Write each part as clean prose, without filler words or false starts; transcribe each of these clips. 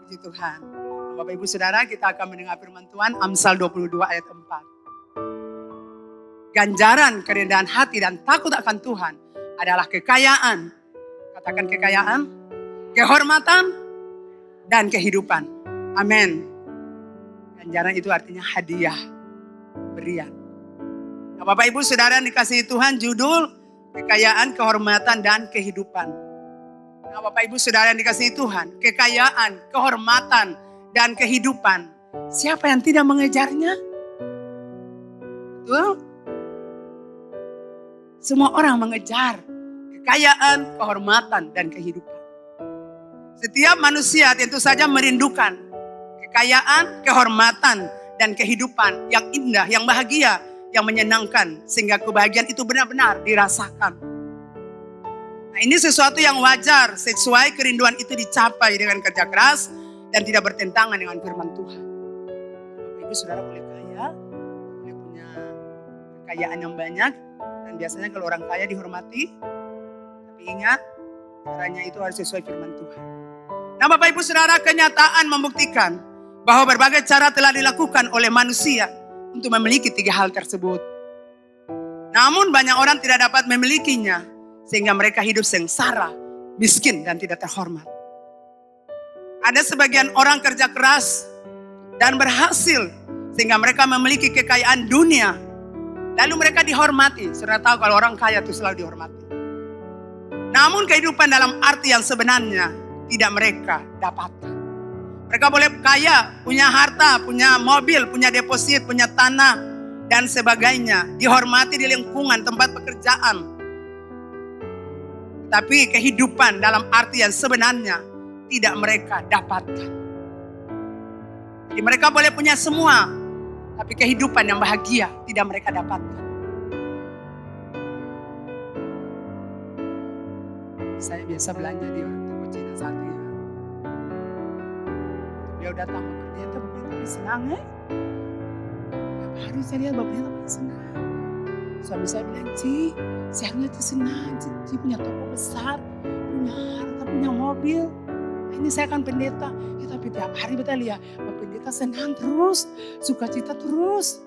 Puji Tuhan. Bapak Ibu Saudara, kita akan mendengar firman Tuhan Amsal 22 ayat 4. Ganjaran kerendahan hati dan takut akan Tuhan adalah kekayaan. Katakan kekayaan, kehormatan, dan kehidupan. Amin. Ganjaran itu artinya hadiah, berian. Nah, Bapak Ibu Saudara yang dikasihi Tuhan, judul kekayaan, kehormatan, dan kehidupan. Nah, Bapak Ibu Saudara yang dikasihi Tuhan, kekayaan, kehormatan, dan kehidupan. Siapa yang tidak mengejarnya? Betul? Semua orang mengejar kekayaan, kehormatan, dan kehidupan. Setiap manusia tentu saja merindukan kekayaan, kehormatan, dan kehidupan yang indah, yang bahagia, yang menyenangkan. Sehingga kebahagiaan itu benar-benar dirasakan. Nah, ini sesuatu yang wajar sesuai kerinduan itu dicapai dengan kerja keras dan tidak bertentangan dengan firman Tuhan. Bapak Ibu Saudara boleh kaya, boleh punya kekayaan yang banyak. Dan biasanya kalau orang kaya dihormati, tapi ingat caranya itu harus sesuai firman Tuhan. Nah Bapak Ibu Saudara, kenyataan membuktikan bahwa berbagai cara telah dilakukan oleh manusia untuk memiliki tiga hal tersebut. Namun banyak orang tidak dapat memilikinya sehingga mereka hidup sengsara, miskin dan tidak terhormat. Ada sebagian orang kerja keras dan berhasil sehingga mereka memiliki kekayaan dunia. Lalu mereka dihormati. Saudara tahu kalau orang kaya itu selalu dihormati. Namun kehidupan dalam arti yang sebenarnya tidak mereka dapatkan. Mereka boleh kaya, punya harta, punya mobil, punya deposit, punya tanah, dan sebagainya. Dihormati di lingkungan tempat pekerjaan. Tapi kehidupan dalam arti yang sebenarnya tidak mereka dapatkan. Jadi mereka boleh punya semua, tapi kehidupan yang bahagia tidak mereka dapatkan. Saya biasa belanja di toko Cina satu ya. Dia datang ke pendeta senang ya. Tiap hari saya lihat Bapak pendeta senang. Suami saya bilang, Ci, seharusnya Ci senang. Ci punya toko besar, punya harta, punya mobil. Ini saya kan pendeta. Ya, tapi tiap hari betul ya, Bapak pendeta senang terus, sukacita terus.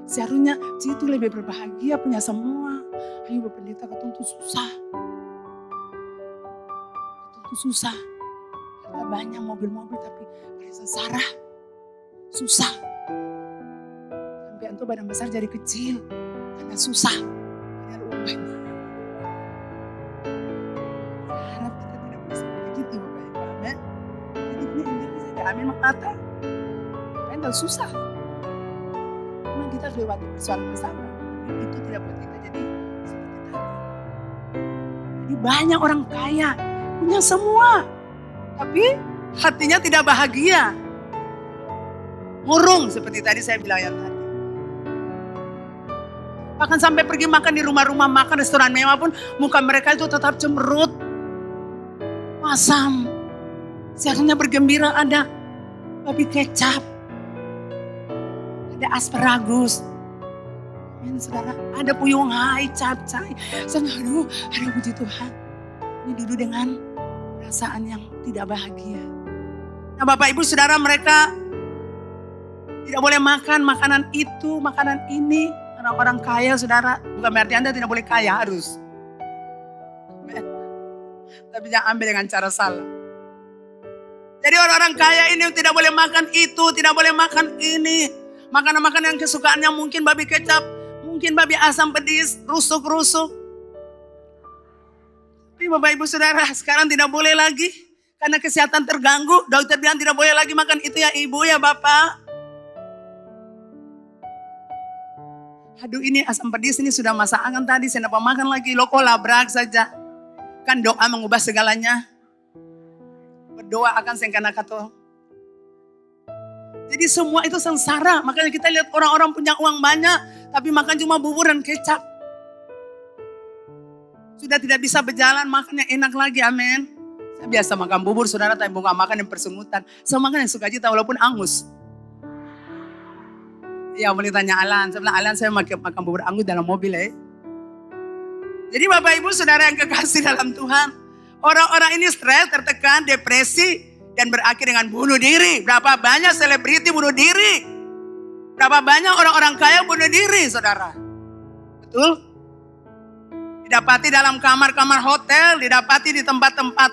Seharusnya Ci itu lebih berbahagia, punya semua. Ayo Bapak pendeta, katong tuh susah. Katong tuh susah. Harta banyak, mobil-mobil, tapi pada sengsara. Susah. Sampai itu badan besar jadi kecil. Karena susah. Karena uang banyak. Harap kita tidak bisa begitu Bapak Ibu. Amin. Jadi ini Indonesia ada amin mata. Karena susah. Memang kita harus lewati persoalan bersama. Tapi itu tidak buat kita jadi seperti tadi. Jadi banyak orang kaya. Punya semua. Tapi hatinya tidak bahagia. Murung seperti tadi saya bilang yang tadi. Bahkan sampai pergi makan di rumah-rumah makan, restoran mewah pun muka mereka itu tetap cemberut. Masam. Seharusnya bergembira ada babi kecap. Ada asparagus. Amin saudara. Ada puyung hai, capcay. Saya aduh puji Tuhan. Ini duduk dengan perasaan yang tidak bahagia. Nah Bapak Ibu Saudara, mereka tidak boleh makan makanan itu, makanan ini. Orang-orang kaya saudara, bukan berarti Anda tidak boleh kaya, harus. Tapi jangan ambil dengan cara salah. Jadi orang-orang kaya ini tidak boleh makan itu, tidak boleh makan ini. Makanan-makanan yang kesukaannya mungkin babi kecap, mungkin babi asam pedis, rusuk-rusuk. Tapi Bapak Ibu Saudara, sekarang tidak boleh lagi. Karena kesehatan terganggu, dokter bilang tidak boleh lagi makan itu ya Ibu ya Bapak. Aduh ini asam pedis ini sudah masakan tadi, saya dapat makan lagi. Lo kok labrak saja. Kan doa mengubah segalanya. Berdoa akan sengkana kato. Jadi semua itu sengsara. Makanya kita lihat orang-orang punya uang banyak, tapi makan cuma bubur dan kecap. Sudah tidak bisa berjalan, makan yang enak lagi, amin. Saya biasa makan bubur, saudara, tapi bukan makan yang persemutan. Saya makan yang sukacita walaupun angus. Ya boleh tanya Alan, saya bilang Alan saya makan bubur angus dalam mobil ya. Jadi Bapak Ibu Saudara yang kekasih dalam Tuhan, Orang-orang ini stres, tertekan, depresi, dan berakhir dengan bunuh diri. Berapa banyak selebriti bunuh diri? Berapa banyak orang-orang kaya bunuh diri, saudara? Betul? Didapati dalam kamar-kamar hotel, didapati di tempat-tempat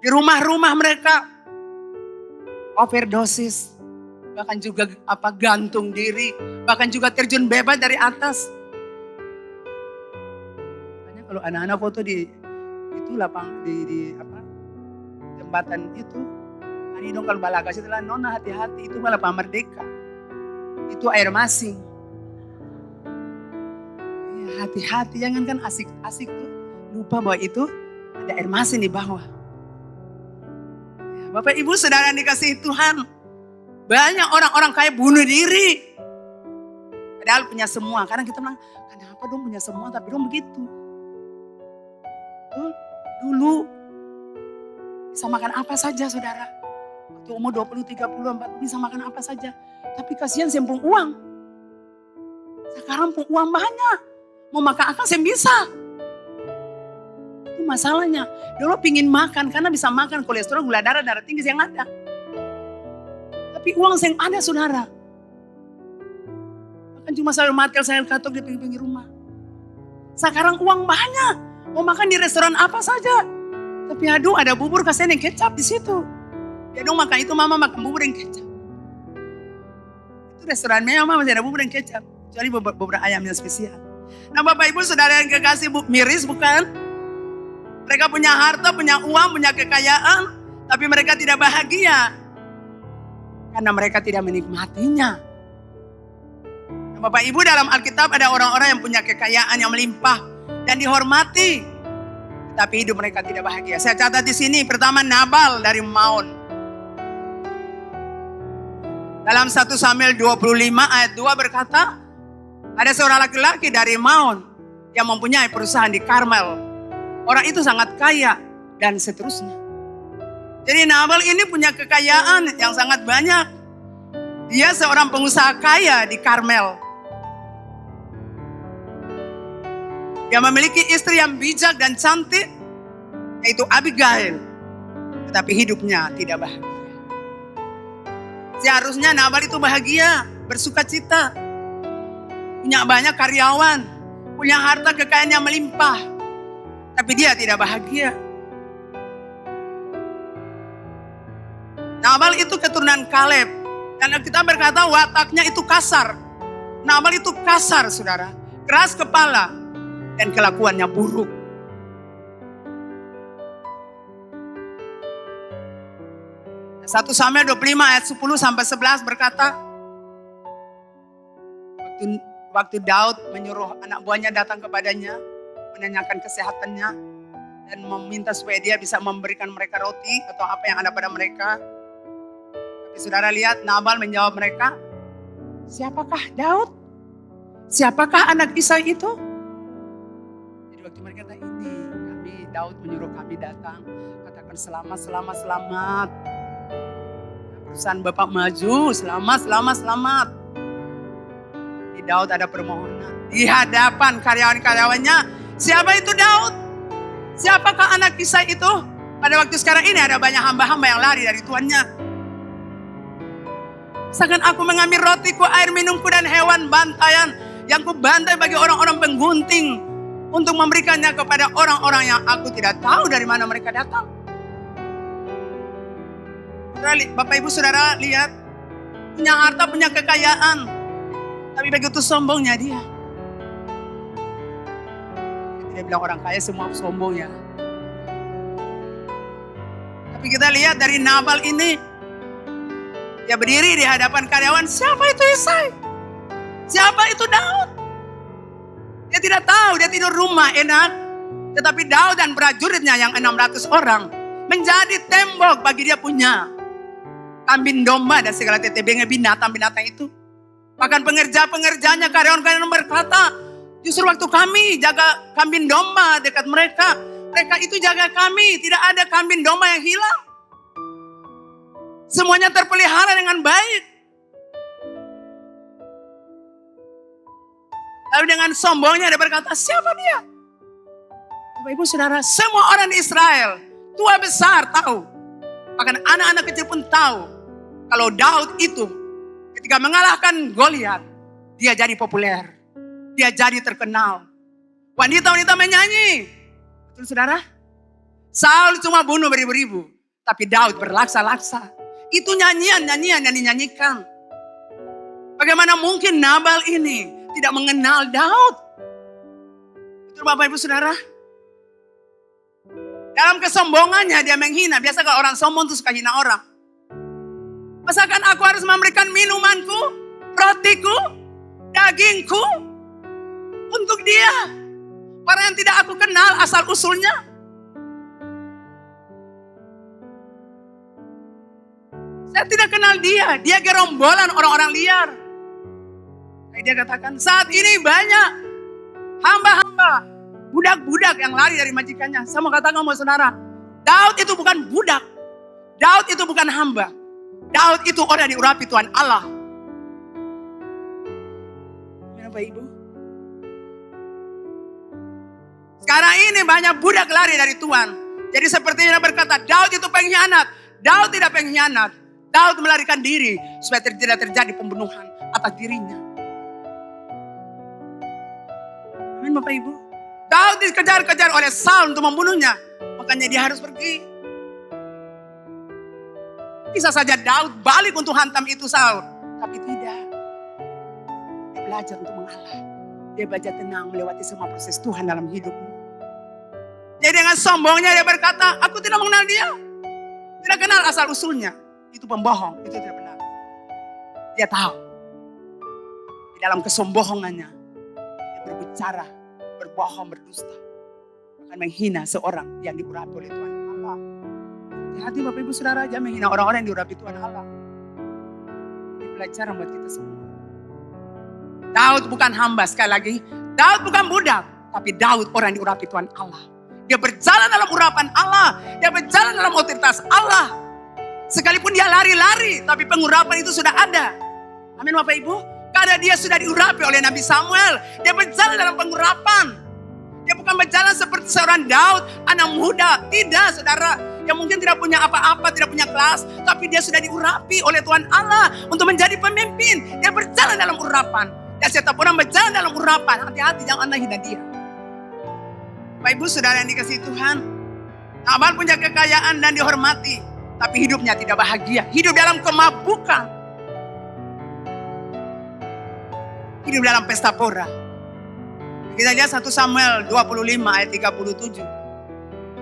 di rumah-rumah mereka. Overdosis, bahkan juga gantung diri, bahkan juga terjun bebas dari atas. Makanya kalau anak-anak foto di jembatan itu, ini dong kalau balaga setelah nona hati-hati, itu malah Lapang Merdeka. Itu air masing. Ya, hati-hati, jangan kan asik-asik tuh. Lupa bahwa itu ada air masing di bawah. Ya, Bapak Ibu Saudara yang dikasihi Tuhan, banyak orang-orang kaya bunuh diri. Padahal punya semua. Kadang kita bilang, kenapa dong punya semua tapi dong begitu. Dulu bisa makan apa saja, saudara. Waktu umur 20, 30, 40 bisa makan apa saja. Tapi kasihan sempung uang. Sekarang pun uang banyak. Mau makan apa saya bisa. Itu masalahnya. Dulu pingin makan karena bisa makan kolesterol, gula darah tinggi yang ada. Tapi uang yang ada, saudara. Bahkan cuma sayur matel, sayur katok di pinggir rumah. Sekarang uang banyak. Mau makan di restoran apa saja. Tapi aduh, ada bubur kasihan yang kecap di situ. Ya dong makan itu, mama makan bubur yang kecap. Itu restoran mama masih ada bubur yang kecap. Kecuali bubur ayam yang spesial. Nah Bapak Ibu Saudara yang kekasih, miris bukan? Mereka punya harta, punya uang, punya kekayaan. Tapi mereka tidak bahagia. Karena mereka tidak menikmatinya. Nah, Bapak Ibu, dalam Alkitab ada orang-orang yang punya kekayaan yang melimpah dan dihormati, tapi hidup mereka tidak bahagia. Saya catat di sini, pertama Nabal dari Maon. Dalam 1 Samuel 25 ayat 2 berkata, ada seorang laki-laki dari Maon yang mempunyai perusahaan di Karmel. Orang itu sangat kaya dan seterusnya. Jadi Nabal ini punya kekayaan yang sangat banyak. Dia seorang pengusaha kaya di Karmel. Dia memiliki istri yang bijak dan cantik, yaitu Abigail. Tetapi hidupnya tidak bahagia. Seharusnya Nabal itu bahagia, bersuka cita. Punya banyak karyawan, punya harta kekayaan yang melimpah. Tapi dia tidak bahagia. Nabal itu keturunan Kaleb. Dan kita berkata wataknya itu kasar. Nabal itu kasar, saudara. Keras kepala. Dan kelakuannya buruk. Satu Samuel 25 ayat 10 sampai 11 berkata, waktu Daud menyuruh anak buahnya datang kepadanya, menanyakan kesehatannya, dan meminta supaya dia bisa memberikan mereka roti atau apa yang ada pada mereka. Tapi saudara lihat, Nabal menjawab mereka, siapakah Daud? Siapakah anak Isai itu? Waktu mereka kata ini, Daud menyuruh kami datang, katakan selamat. Perusahaan Bapak maju, selamat. Di Daud ada permohonan. Di hadapan karyawan-karyawannya, siapa itu Daud? Siapakah anak Isai itu? Pada waktu sekarang ini ada banyak hamba-hamba yang lari dari tuannya. Misalkan aku mengambil rotiku, air minumku dan hewan bantaian yang ku bantai bagi orang-orang penggunting, untuk memberikannya kepada orang-orang yang aku tidak tahu dari mana mereka datang. Bapak Ibu Saudara lihat, punya harta, punya kekayaan, tapi begitu sombongnya dia. Dia bilang orang kaya semua sombong ya. Tapi kita lihat dari Nabal ini, dia berdiri di hadapan karyawan, siapa itu Isai? Siapa itu Daud? Dia tidak tahu, dia tidur rumah enak. Tetapi Daud dan prajuritnya yang 600 orang menjadi tembok bagi dia punya kambing domba dan segala tetebengnya binatang-binatang itu. Bahkan pengerja-pengerjanya, karyawan-karyawan berkata, justru waktu kami jaga kambing domba dekat mereka, mereka itu jaga kami, tidak ada kambing domba yang hilang. Semuanya terpelihara dengan baik. Lalu dengan sombongnya dia berkata, siapa dia? Bapak Ibu Saudara, semua orang di Israel, tua besar tahu. Bahkan anak-anak kecil pun tahu. Kalau Daud itu ketika mengalahkan Goliat, dia jadi populer. Dia jadi terkenal. Wanita-wanita menyanyi. Betul Saudara? Saul cuma bunuh beribu-ribu. Tapi Daud berlaksa-laksa. Itu nyanyian-nyanyian yang dinyanyikan. Bagaimana mungkin Nabal ini tidak mengenal Daud? Betul Bapak Ibu Saudara? Dalam kesombongannya dia menghina. Biasa kalau orang sombong itu suka hina orang. Masakan aku harus memberikan minumanku, rotiku, dagingku untuk dia. Orang yang tidak aku kenal asal usulnya. Saya tidak kenal dia. Dia gerombolan orang-orang liar. Dia katakan, saat ini banyak hamba-hamba, budak-budak yang lari dari majikannya. Saya mau katakan sama saudara, Daud itu bukan budak. Daud itu bukan hamba. Daud itu orang yang diurapi Tuhan Allah. Bapak Ibu. Sekarang ini banyak budak lari dari Tuhan. Jadi sepertinya berkata, Daud itu pengkhianat. Daud tidak pengkhianat. Daud melarikan diri supaya tidak terjadi pembunuhan atas dirinya. Amin Bapak Ibu. Daud dikejar-kejar oleh Saul untuk membunuhnya. Makanya dia harus pergi. Bisa saja Daud balik untuk hantam itu Saul. Tapi tidak. Dia belajar untuk mengalah. Dia belajar tenang melewati semua proses Tuhan dalam hidupmu. Jadi dengan sombongnya dia berkata, aku tidak mengenal dia. Tidak kenal asal usulnya. Itu pembohong, itu tidak benar. Dia tahu. Di dalam kesombongannya. Dia berbicara, berbohong, berdusta. Akan menghina seorang yang diurapi oleh Tuhan Allah. Hati Bapak Ibu Saudara, jangan menghina orang-orang yang diurapi Tuhan Allah. Ini pelajaran buat kita semua. Daud bukan hamba, sekali lagi. Daud bukan budak, tapi Daud orang yang diurapi Tuhan Allah. Dia berjalan dalam urapan Allah. Dia berjalan dalam otoritas Allah. Sekalipun dia lari-lari, tapi pengurapan itu sudah ada. Amin Bapak Ibu. Karena dia sudah diurapi oleh Nabi Samuel. Dia berjalan dalam pengurapan. Dia bukan berjalan seperti seorang Daud, anak muda. Tidak saudara. Yang mungkin tidak punya apa-apa, tidak punya kelas. Tapi dia sudah diurapi oleh Tuhan Allah untuk menjadi pemimpin. Dia berjalan dalam urapan. Dan setiap orang berjalan dalam urapan. Hati-hati jangan anda hina dia. Bapak Ibu Saudara yang dikasihi Tuhan. Nabal punya kekayaan dan dihormati. Tapi hidupnya tidak bahagia. Hidup dalam kemabukan. Hidup dalam pesta pora. Kita lihat 1 Samuel 25 ayat 37.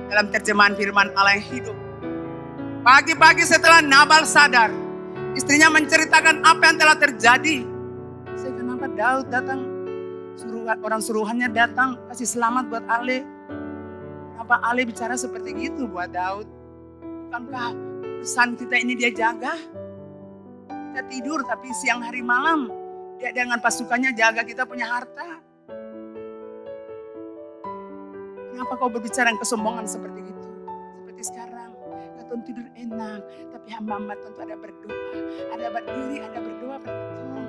Dalam terjemahan firman Allah yang hidup. Pagi-pagi setelah Nabal sadar. Istrinya menceritakan apa yang telah terjadi. Saya kenapa Daud datang. Orang suruhannya datang. Kasih selamat buat Ale. Kenapa Ale bicara seperti itu buat Daud. Bukankah pesan kita ini dia jaga? Kita tidur tapi siang hari malam. Dia dengan pasukannya jaga kita punya harta. Kenapa kau berbicara kesombongan seperti itu? Seperti sekarang. Katong tidur enak. Tapi hamba-hamba tentu ada berdoa. Ada berdiri, ada berdoa berkatong.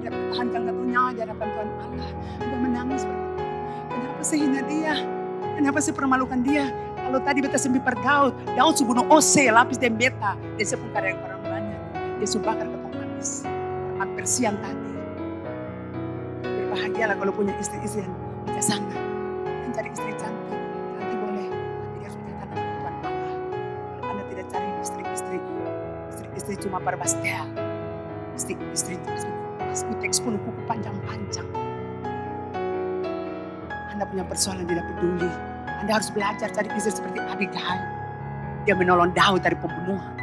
Ada bertahankan katong nyawa di hadapan Tuhan Allah. Ada menangis berkatong. Kenapa sih hina dia? Kenapa sih permalukan dia? Kalau tadi beta sembi per Daud. Daud subunuh Ose, lapis dan beta. Dia sepun kada yang orang banyak. Dia subakar katong habis. Hampir siang tadi. Berbahagialah kalau punya istri-istri yang bijaksana. Dan cari istri cantik. Nanti boleh. Tapi dia harus berkaitan dengan Tuhan Allah. Kalau anda tidak cari istri cuma perbastel. Istri kuteks pun kuku panjang-panjang. Anda punya persoalan tidak peduli. Anda harus belajar cari istri seperti Abigail. Dia menolong Daud dari pembunuhan.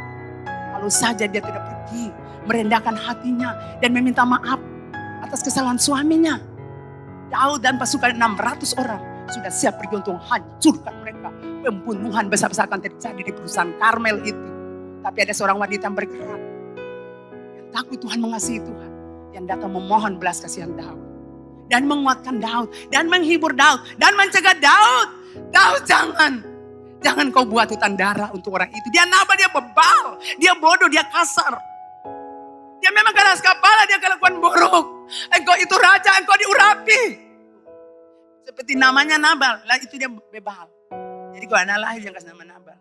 Kalau saja dia tidak pergi, merendahkan hatinya dan meminta maaf atas kesalahan suaminya. Daud dan pasukan 600 orang sudah siap pergi untuk hancurkan mereka. Pembunuhan besar-besar akan terjadi di perusahaan Karmel itu. Tapi ada seorang wanita yang bergerak. Yang takut Tuhan, mengasihi Tuhan. Yang datang memohon belas kasihan Daud. Dan menguatkan Daud. Dan menghibur Daud. Dan mencegah Daud. Daud jangan kau buat hutan darah untuk orang itu. Dia nabal, dia bebal, dia bodoh, dia kasar. Dia memang keras kepala, dia kelakuan buruk. Engkau itu raja, engkau diurapi. Seperti namanya Nabal, lah itu dia bebal. Jadi kalau anak lahir yang kasih nama Nabal.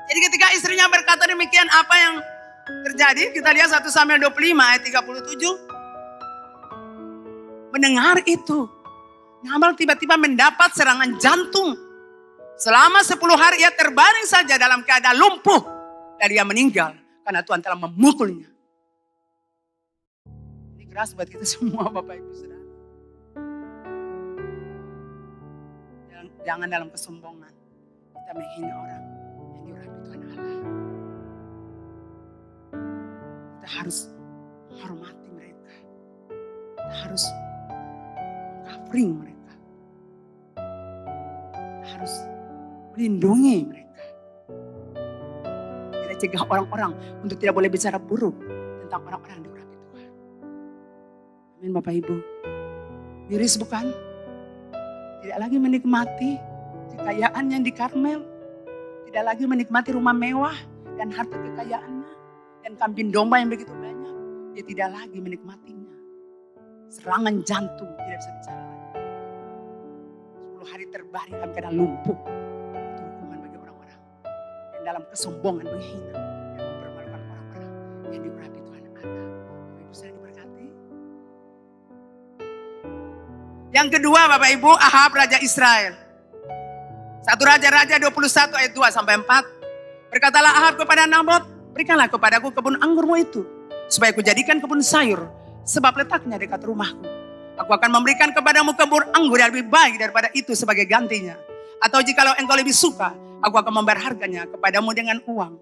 Jadi ketika istrinya berkata demikian, apa yang terjadi? Kita lihat 1 Samuel 25 ayat 37. Mendengar itu, Nabal tiba-tiba mendapat serangan jantung. Selama 10 hari ia terbaring saja dalam keadaan lumpuh. Dan ia meninggal karena Tuhan telah memukulnya. Ini keras buat kita semua Bapak Ibu Saudara. Jangan dalam kesombongan kita menghina orang yang diurapi Tuhan Allah. Kita harus menghormati mereka. Kita harus mengcovering mereka. Kita harus melindungi mereka. Kita cegah orang-orang untuk tidak boleh bicara buruk tentang orang-orang yang diurapi Tuhan. Amin Bapak Ibu. Miris bukan? Tidak lagi menikmati kekayaan yang di Karmel. Tidak lagi menikmati rumah mewah dan harta kekayaannya. Dan kambing domba yang begitu banyak. Dia tidak lagi menikmatinya. Serangan jantung tidak bisa bicara lagi. 10 hari terbaring dalam keadaan lumpuh. Itu hukuman bagi orang-orang yang dalam kesombongan menghina dan mempermalukan orang-orang yang diurapi Tuhan Allah. Ibu saya diberkati. Yang kedua Bapak Ibu, Ahab Raja Israel. 1 Raja-Raja 21 ayat 2 sampai 4. Berkatalah Ahab kepada Nabot, berikanlah kepadaku kebun anggurmu itu, supaya kujadikan kebun sayur, sebab letaknya dekat rumahku. Aku akan memberikan kepadamu kebun anggur yang lebih baik daripada itu sebagai gantinya. Atau jikalau engkau lebih suka, aku akan membayar harganya kepadamu dengan uang.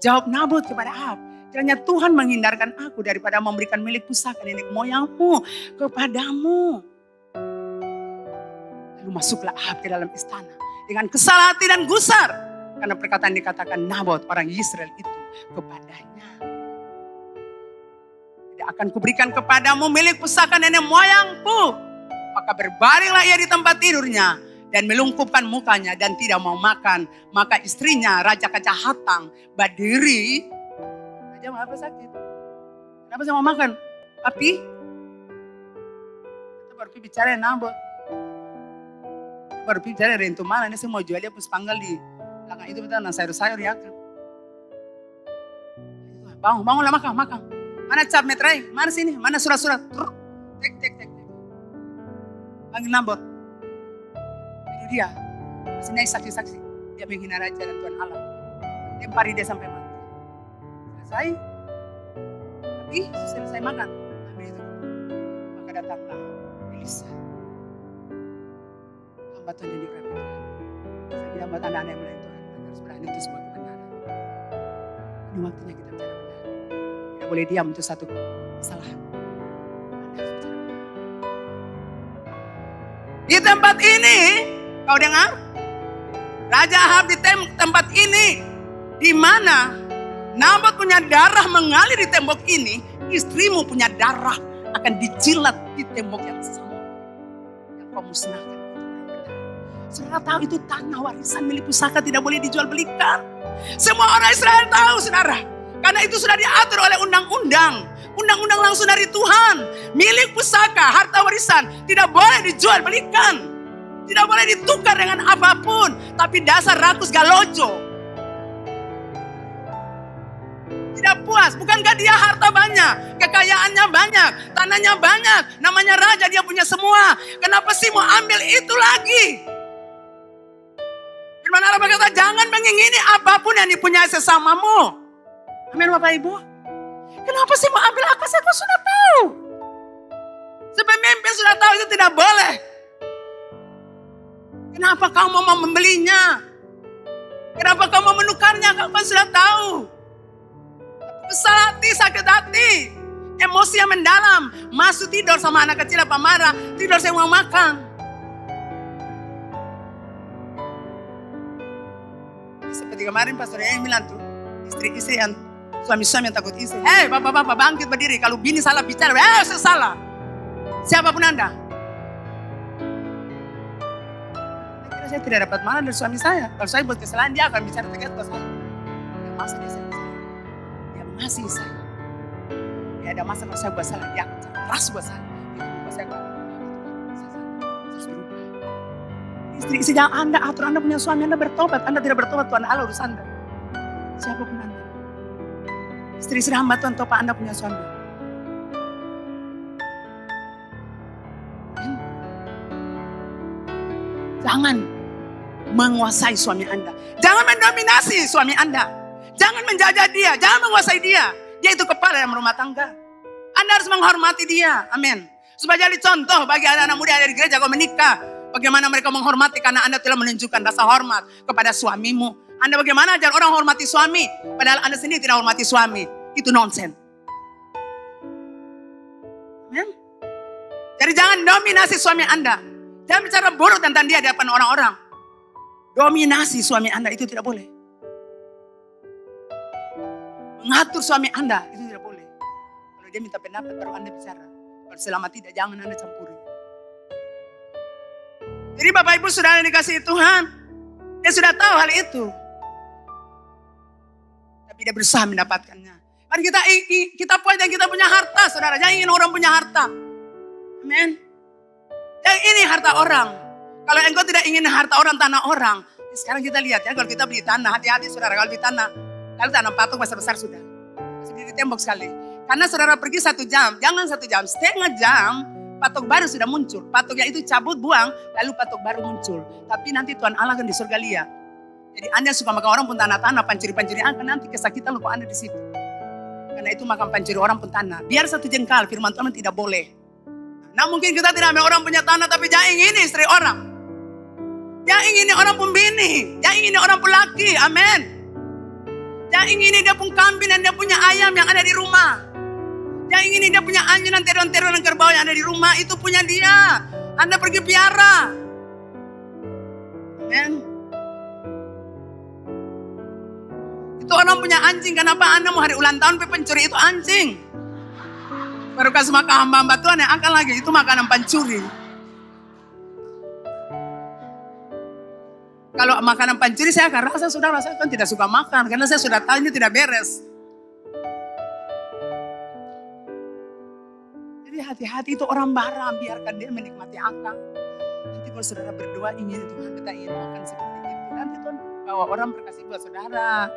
Jawab Nabot kepada Ahab, kiranya Tuhan menghindarkan aku daripada memberikan milik pusaka nenek moyangmu kepadamu. Lalu masuklah Ahab ke dalam istana dengan kesal hati dan gusar karena perkataan dikatakan Nabot orang Israel itu kepadanya. Tidak akan kuberikan kepadamu milik pusaka nenek moyangku. Maka berbaringlah ia di tempat tidurnya dan melungkupkan mukanya dan tidak mau makan. Maka istrinya Raja Kejahatan berdiri. Raja mau apa sakit? Kenapa saya mau makan? Tapi kita baru bicara Nabot. Baru bicara rentu mana ini saya mau jual dia puspanggal di belakang itu betul sayur-sayur ya kan. Bangunlah makan. Mana cap metrai? Mana sini? Mana surat-surat? Tek. Panggil Nabot. Itu dia. Sini saksi-saksi. Dia menghina raja dan Tuhan Allah. Lempari dia sampai mati. Selesai. Tapi selesai makan. Ambil itu. Maka datanglah Elisa. Hamba Tuhan yang diurapi Tuhan. Saya bilang buat anak-anak yang melayani Tuhan. Anda harus berani untuk sebuah kebenaran. Ini waktunya kita bicara benar. Tidak boleh diam untuk satu kesalahan. Anda harus bicara benar. Di tempat ini, kau dengar? Raja Ahab di tempat ini. Di mana Nabot punya darah mengalir di tembok ini. Istrimu punya darah akan dijilat di tembok yang sama. Yang kau musnahkan. Saudara tahu itu tanah warisan milik pusaka tidak boleh dijual belikan. Semua orang Israel tahu saudara. Karena itu sudah diatur oleh undang-undang. Undang-undang langsung dari Tuhan. Milik pusaka, harta warisan tidak boleh dijual belikan. Tidak boleh ditukar dengan apapun. Tapi dasar rakus galojo. Tidak puas. Bukankah dia harta banyak. Kekayaannya banyak. Tanahnya banyak. Namanya raja dia punya semua. Kenapa sih mau ambil itu lagi? Firman Allah berkata, jangan mengingini apapun yang dipunyai sesamamu. Amin Bapak Ibu. Kenapa sih mau ambil apa? Saya sudah tahu. Pemimpin sudah tahu itu tidak boleh. Kenapa kau mau membelinya? Kenapa kau mau menukarnya? Kau kan sudah tahu. Kesal hati, sakit hati. Emosi yang mendalam. Masuk tidur sama anak kecil apa marah. Tidur saya mau makan. Seperti kemarin pastor yang bilang tuh, istri-istri yang suami-suami yang takut istri. Hei bapak-bapak bangkit berdiri, kalau bini salah bicara, saya salah. Siapapun Anda. Saya tidak dapat marah dari suami saya. Kalau saya buat kesalahan dia akan bicara tegas ke saya. Dia masa dia sayang saya. Dia mengasihi saya. Dia ada masa kalau saya buat salah, dia akan keras buat saya. Itu saya harus berubah. Istri, sejak Anda atur Anda punya suami, Anda bertobat. Anda tidak bertobat, Tuhan Allah urus Anda. Siapapun Anda. Istri hamba Tuhan, topa Anda punya suami. Jangan menguasai suami Anda. Jangan mendominasi suami Anda. Jangan menjajah dia, jangan menguasai dia. Dia itu kepala dalam rumah tangga. Anda harus menghormati dia. Amin. Supaya jadi contoh bagi anak-anak muda yang ada di gereja kalau menikah. Bagaimana mereka menghormati karena Anda telah menunjukkan rasa hormat kepada suamimu. Anda bagaimana ajar orang hormati suami, padahal Anda sendiri tidak hormati suami. Itu nonsen. Amin. Jadi jangan dominasi suami Anda. Jangan bicara buruk tentang dia di depan orang-orang. Dominasi suami Anda itu tidak boleh. Mengatur suami Anda itu tidak boleh. Kalau dia minta pendapat baru Anda bicara. Kalau selama tidak, jangan Anda campuri. Jadi Bapak Ibu Saudara yang dikasihi Tuhan, dia sudah tahu hal itu. Tapi dia berusaha mendapatkannya. Mari kita punya harta, saudara. Jangan ingin orang punya harta. Amin. Jangan ini harta orang. Kalau engkau tidak ingin harta orang, tanah orang. Sekarang kita lihat ya, kalau kita beli tanah, hati-hati saudara. Kalau beli tanah, kalau tanah patok besar-besar sudah. Masih beli tembok sekali. Karena saudara pergi 1 jam, jangan 1 jam, setengah jam, patok baru sudah muncul. Patoknya itu cabut, buang, lalu patok baru muncul. Tapi nanti Tuhan Allah akan di surga lihat. Jadi Anda suka makan orang pun tanah-tanah, pancuri-pancuri akan nanti kesakitan lupa Anda di situ. Karena itu makan pancuri orang pun tanah. Biar 1 jengkal, firman Tuhan tidak boleh. Nah mungkin kita tidak ambil orang punya tanah, tapi jangan ingin istri orang. Jangan ingin orang pun bini, jangan ingin orang pun laki, amin. Jangan ingin dia pun kambing dan dia punya ayam yang ada di rumah. Jangan ingin dia punya anjing dan terong-terong dan kerbau yang ada di rumah, itu punya dia. Anda pergi piara. Amin. Itu orang punya anjing, kenapa Anda mau hari ulang tahun pencuri itu anjing? Baru kasih makan hamba-hamba Tuhan yang akan lagi, itu makanan pencuri. Kalau makanan pencuri saya akan rasa, saudara, saya kan tidak suka makan, karena saya sudah tahu ini tidak beres. Jadi hati-hati itu orang barang, biarkan dia menikmati akal. Nanti kalau saudara berdoa ingin Tuhan, kita ingin makan seperti itu. Nanti Tuhan bawa orang berkasih buat saudara.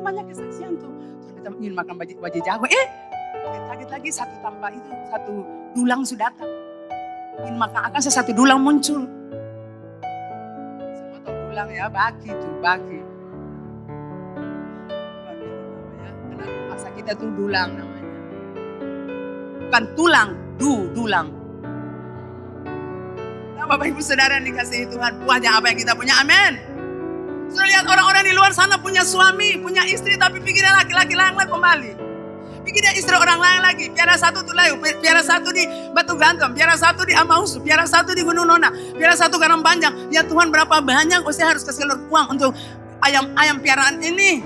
Banyak kesaksian tuh. Tuhan kita ingin makan wajah jago. Kaget lagi 1 tambah itu, 1 dulang sudah datang. Ingin makan akan 1 dulang muncul. Semua tahu dulang ya, bagi tuh, bagi. Karena masa kita tuh dulang namanya. Bukan tulang, dulang. Nah Bapak Ibu Saudara yang dikasihi Tuhan, buahnya apa yang kita punya, amin. Sudah lihat orang-orang di luar sana punya suami, punya istri, tapi pikirnya laki-laki lain kembali. Pikirnya istri orang lain lagi. Piara 1 tuh layu, piara 1 di Batu Gantung, piara 1 di Amausu, piara 1 di Gunung Nona, piara 1 Karang Panjang. Ya Tuhan berapa banyak, saya harus kasih uang untuk ayam piaraan ini.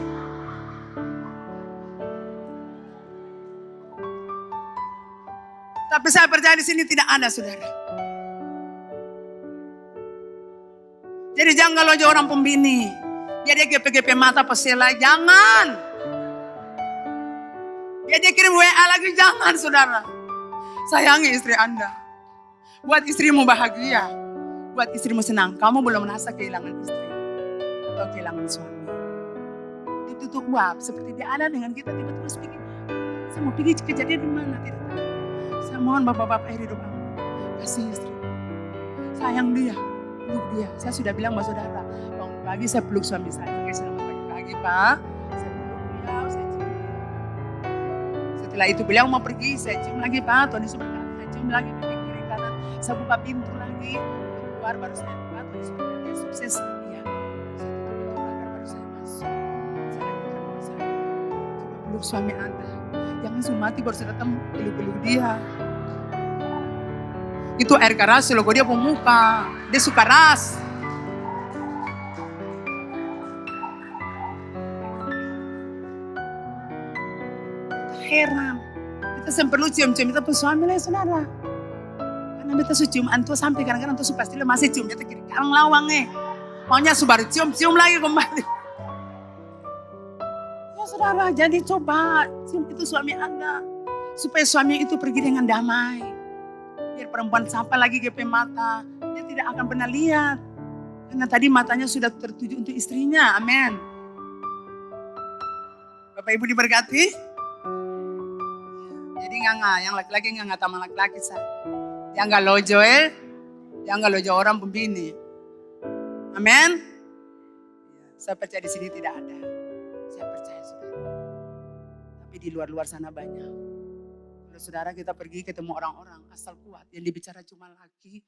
Tapi saya percaya di sini tidak ada, saudara. Jadi jangan kalau aja orang pembini, biar dia GP-GP mata pesela, jangan. Biar dia kirim WA lagi, jangan saudara. Sayangi istri Anda. Buat istrimu bahagia. Buat istrimu senang. Kamu belum merasa kehilangan istri atau kehilangan suami. Itu uap, seperti dia ada dengan kita, tiba-tiba pikir, saya mau pergi kejadian di mana, tidak tahu. Saya mohon bapak-bapak hidup aku, kasih istri. Sayang dia. Peluk dia. Saya sudah bilang sama saudara, bangun pagi saya peluk suami saya. Selamat pagi Pak. Saya peluk beliau, saya cium. Setelah itu beliau mau pergi, saya cium lagi Pak. Tuhan Yesus berkata, saya cium lagi pipi kiri kanan. Saya buka pintu lagi, keluar baru saya buka. Tuhan Yesus berkata, dia sukses. Iya. Saya tutup pintu pagar baru saya masuk. Saya lagi saya. Coba peluk suami Anda. Jangan sumati baru saya datang peluk-peluk dia. Itu air keras logo dia pemuka. Dia suka ras. Heran. Kita perlu cium-cium kita pun suami lah saudara. Karena kita cium antu sampai kadang-kadang antu pasti masih cium kita kiri karang lawang Maunya subaru cium-cium lagi kembali. Ya saudara, jadi coba cium itu suami Anda. Supaya suami itu pergi dengan damai. Biar perempuan sapa lagi GP mata, dia tidak akan pernah lihat. Karena tadi matanya sudah tertuju untuk istrinya, amin. Bapak Ibu diberkati. Jadi yang laki-laki nggak sama laki-laki sah. Yang nggak lojo yang nggak lojo orang pembini. Amin. Saya percaya di sini tidak ada. Saya percaya saudara. Tapi di luar-luar sana banyak. Kalau saudara kita pergi ketemu orang-orang asal kuat. Yang dibicara cuma laki,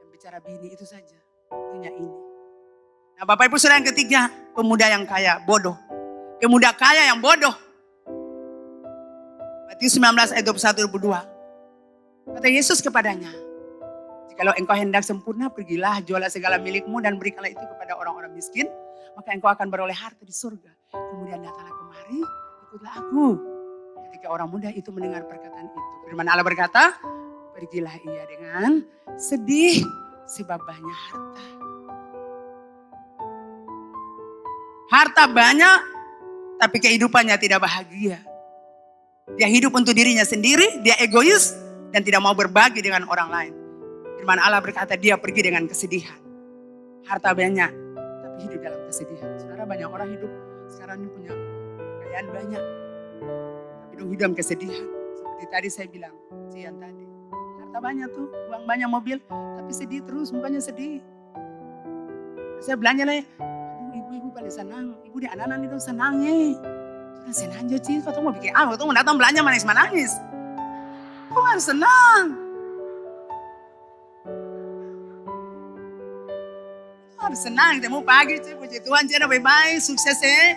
yang bicara bini itu saja. Punya ini. Nah Bapak Ibu saudara yang ketiga, pemuda yang kaya, bodoh. Pemuda kaya yang bodoh. Matius 19 ayat 21-22. Kata Yesus kepadanya, jikalau engkau hendak sempurna, pergilah, jualah segala milikmu dan berikanlah itu kepada orang-orang miskin, maka engkau akan beroleh harta di surga. Kemudian datanglah kemari, ikutlah aku. Ketika orang muda itu mendengar perkataan itu, firman Allah berkata, pergilah ia dengan sedih sebab banyak harta. Harta banyak, tapi kehidupannya tidak bahagia. Dia hidup untuk dirinya sendiri, dia egois, dan tidak mau berbagi dengan orang lain. Firman Allah berkata dia pergi dengan kesedihan. Harta banyak, tapi hidup dalam kesedihan. Saudara banyak orang hidup sekarang ini punya kekayaan banyak. Tapi dong hidup dalam kesedihan. Seperti tadi saya bilang, Cian tadi. Harta banyak tuh, uang banyak, mobil, tapi sedih terus, mukanya sedih. Saya belanja lah, ibu-ibu paling senang. Ibu di anak-anak itu senang ya. Sudah senang aja Ci, kau mau bikin apa? Kau mau datang belanja manis-manis. Kau harus senang. Kau harus senang, kita mau pagi Ci, puji Tuhan Ci, bye-bye, sukses ya.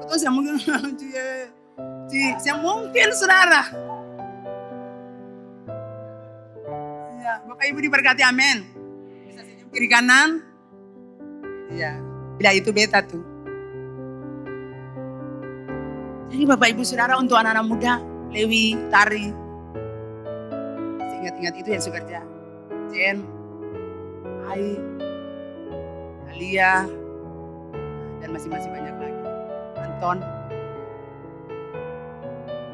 Kau tuh saya mungkin, Ci, saya mungkin saudara. Ya, Bapak Ibu diberkati, amin. Bisa senyum kiri kanan. Ya, bila itu beta tuh. Jadi Bapak Ibu Saudara untuk anak-anak muda, Lewi, Tari. Ingat-ingat itu yang suka kerja. Jen, Ai, Alia, dan masih banyak lagi. Anton,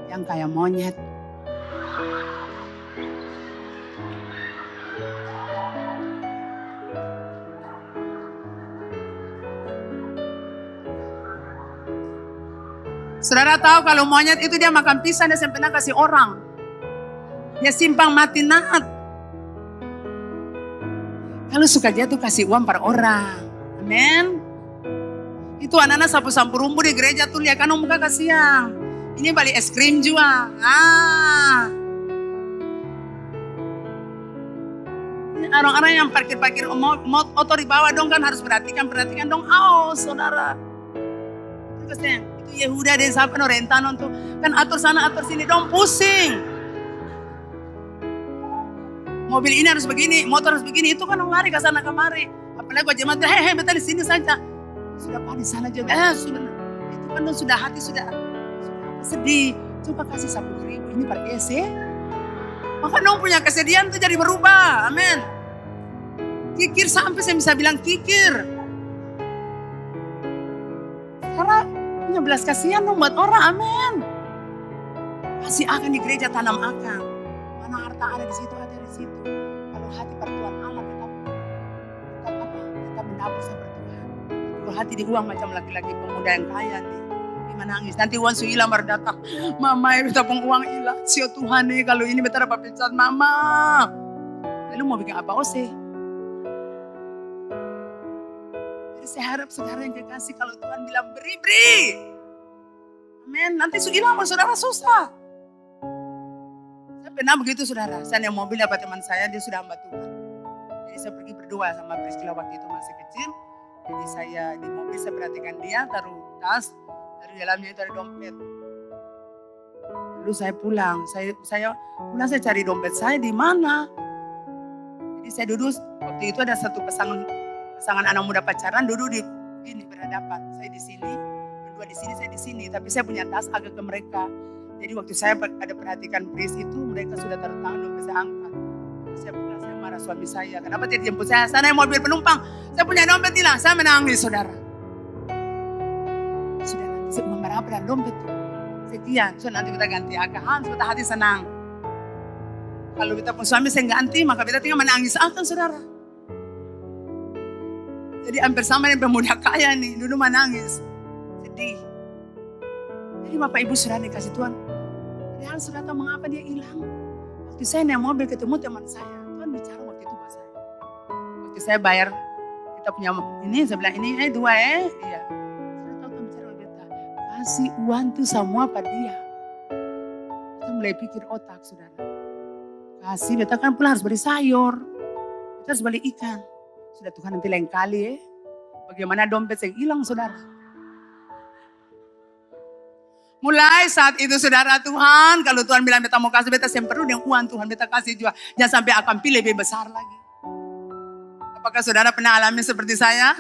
yang kayak monyet. Saudara tahu kalau monyet itu dia makan pisang, dia sampai pernah kasih orang. Dia simpang mati naat. Kalau suka dia tuh kasih uang per orang. Amin. Itu anak-anak sapu-sapu rumbu di gereja tuh lihat kan muka kasihan. Ini balik es krim juga. Ini orang-orang yang parkir-parkir motor di bawah dong kan harus perhatikan dong. Saudara. Itu kasihan. Yehuda dan sampai Rentano tuh kan atur sana atur sini dong pusing. Mobil ini harus begini, motor harus begini, itu kan lari ke sana kemari. Apalagi gua jemaat, betul di sini saja. Sudah di sana juga, sudah itu kan dong sudah hati sudah sedih. Coba kasih 10.000 ini per GC. Maka dong punya kesedihan tuh jadi berubah, amin. Kikir sampai saya bisa bilang kikir. Karena punya belas kasihan dong buat orang, amin. Kasih akan di gereja, tanam akan. Mana harta ada di situ, ada di situ. Kalau hati pertuan Allah tetap menabur sama Tuhan. Kalau hati di uang macam laki-laki pemuda yang kaya nih. Dia nangis, nanti uang su hilang baru datang. Mama ya beta pun uang hilang. Sio Tuhan nih kalau ini beta dapat pecat mama. Lalu mau bikin apa sih? Saya harap saudara yang kekasih kalau Tuhan bilang beri. Amin. Nanti hilang saudara susah. Saya pernah begitu saudara. Saya naik mobil dapat teman saya, dia sudah hamba Tuhan. Jadi saya pergi berdua sama Priscilla waktu itu masih kecil. Jadi saya di mobil saya perhatikan dia taruh tas. Dari dalamnya itu ada dompet. Lalu saya pulang. Saya pulang saya cari dompet saya di mana. Jadi saya duduk. Waktu itu ada satu pasangan anak muda pacaran duduk di sini berhadapan. Saya di sini, berdua di sini, saya di sini. Tapi saya punya tas agak ke mereka. Jadi waktu saya ada perhatikan Pris itu, mereka sudah taruh tangan dompet saya angkat. Saya pulang, saya marah suami saya. Kenapa tidak jemput saya? Saya naik mobil penumpang. Saya punya dompet hilang. Saya menangis saudara. Sudah nanti saya uang berapa dan dompet itu. Sekian, so nanti kita ganti angka. Sudah hati senang. Kalau kita pun suami saya ganti, maka kita tinggal menangis akan saudara. Jadi hampir sama dengan pemuda kaya nih, dulu menangis. Sedih. Jadi Bapak Ibu saudara dikasih Tuhan. Padahal saudara tahu mengapa dia hilang. Waktu saya naik mobil ketemu teman saya, Tuhan bicara waktu itu buat saya. Waktu saya bayar, kita punya ini, saya bilang ini, 2 iya. Saudara tahu Tuhan bicara waktu kita, kasih uang tuh semua pada dia. Kita mulai pikir otak saudara. Kasih, beta kan pulang harus beli sayur. Kita harus beli ikan. Sudah Tuhan nanti lain kali bagaimana dompet yang hilang saudara. Mulai saat itu saudara Tuhan, kalau Tuhan bilang beta mau kasih, beta yang perlu dengan uang Tuhan, beta kasih juga. Jangan sampai akan pilih lebih besar lagi. Apakah saudara pernah alami seperti saya?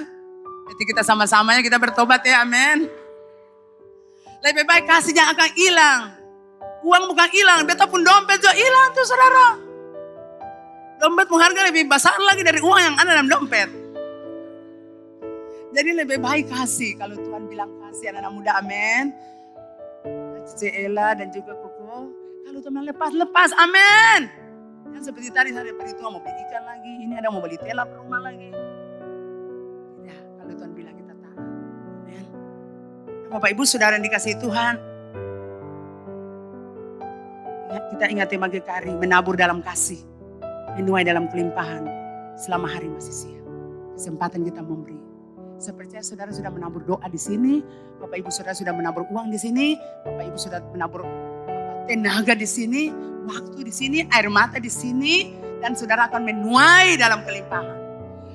Jadi kita sama-samanya kita bertobat ya, amin. Lebih baik kasih yang akan hilang. Uang bukan hilang, beta pun dompet juga hilang tuh saudara. Dompet mengharga lebih besar lagi dari uang yang ada dalam dompet. Jadi lebih baik kasih, kalau Tuhan bilang kasih anak-anak muda, amin. Cici Ella dan juga Koko, kalau Tuhan lepas, amin. Yang seperti tadi saya beri Tuhan mau beli ikan lagi, ini ada mau beli tela per rumah lagi. Ya, kalau Tuhan bilang kita tahu, amin. Bapak Ibu saudara yang dikasihi Tuhan, kita ingat tema GKRI, menabur dalam kasih, menuai dalam kelimpahan selama hari masih siang. Kesempatan kita memberi. Saya percaya saudara sudah menabur doa di sini, Bapak Ibu saudara sudah menabur uang di sini, Bapak Ibu sudah menabur tenaga di sini, waktu di sini, air mata di sini, dan saudara akan menuai dalam kelimpahan.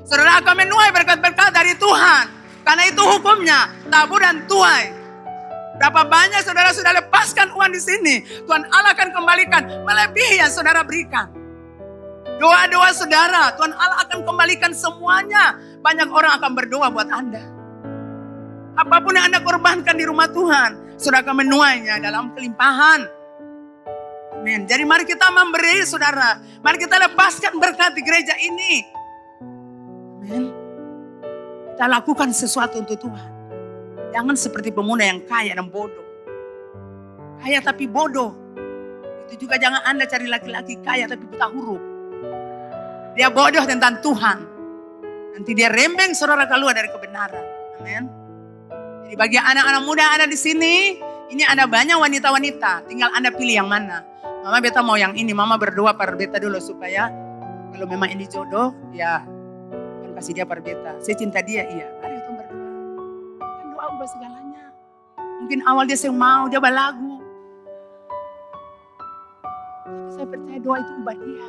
Saudara akan menuai berkat-berkat dari Tuhan, karena itu hukumnya, tabur dan tuai. Berapa banyak saudara sudah lepaskan uang di sini, Tuhan Allah akan kembalikan melebihi yang saudara berikan. Doa-doa saudara, Tuhan Allah akan kembalikan semuanya. Banyak orang akan berdoa buat Anda. Apapun yang Anda korbankan di rumah Tuhan, saudara akan menuainya dalam kelimpahan. Amin. Jadi mari kita memberi saudara. Mari kita lepaskan berkat di gereja ini. Amin. Kita lakukan sesuatu untuk Tuhan. Jangan seperti pemuda yang kaya dan bodoh. Kaya tapi bodoh. Itu juga jangan Anda cari laki-laki kaya tapi buta huruf. Dia bodoh tentang Tuhan. Nanti dia rembeng saudara keluar dari kebenaran. Amin. Jadi bagi anak-anak muda yang ada di sini, ini ada banyak wanita-wanita. Tinggal Anda pilih yang mana. Mama beta mau yang ini. Mama berdoa per beta dulu supaya kalau memang ini jodoh, ya Tuhan kasih dia per beta. Saya cinta dia, iya. Mari kita berdoa. Kan doa ubah segalanya. Mungkin awal dia mau, dia balagu. Tapi saya percaya doa itu ubah dia.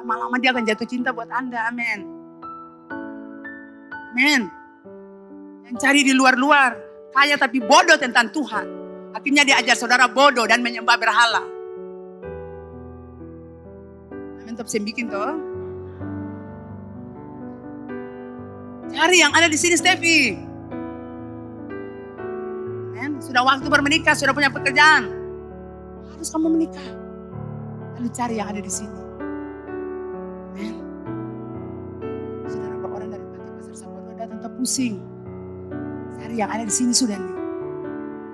Lama-lama dia akan jatuh cinta buat Anda. Amin. Amin. Yang cari di luar-luar, kaya tapi bodoh tentang Tuhan. Akhirnya dia ajar saudara bodoh dan menyembah berhala. Amin, top saya bikin tuh. Cari yang ada di sini, Steffi. Amin. Sudah waktu bermenikah, sudah punya pekerjaan. Harus kamu menikah. Lalu cari yang ada di sini. Amin. Saudara orang dari Pantai Pasar Sampurna datang terpusing. Cari yang ada di sini sudah nih.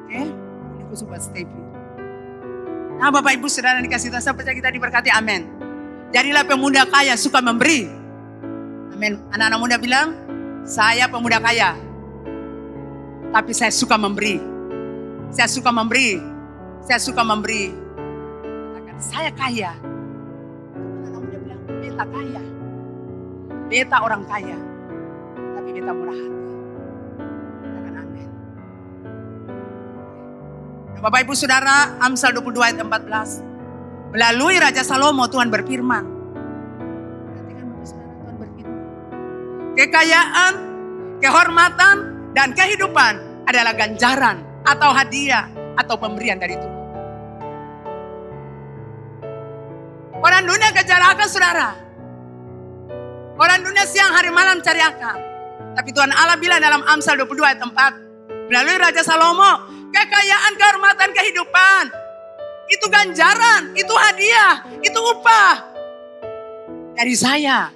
Oke? Ini khusus buat Steffi. Nah Bapak Ibu saudara dikasih Tuhan, saya percaya kita diberkati, amin. Jadilah pemuda kaya, suka memberi. Amin. Anak-anak muda bilang, saya pemuda kaya. Tapi saya suka memberi. Saya suka memberi. Saya suka memberi. Katakan, saya kaya. Anak-anak muda bilang, beta kaya. Beta orang kaya. Tapi beta murah hati. Katakan amin. Nah, Bapak Ibu Saudara, Amsal 22 ayat 14. Melalui Raja Salomo Tuhan berfirman. Perhatikan Bapak Saudara, Tuhan berfirman. Kekayaan, kehormatan, dan kehidupan adalah ganjaran atau hadiah atau pemberian dari Tuhan. Orang dunia kejar akan saudara. Orang dunia siang hari malam cari akan. Tapi Tuhan Allah bilang dalam Amsal 22 ayat 4. Melalui Raja Salomo, kekayaan, kehormatan, kehidupan. Itu ganjaran, itu hadiah, itu upah. Dari saya,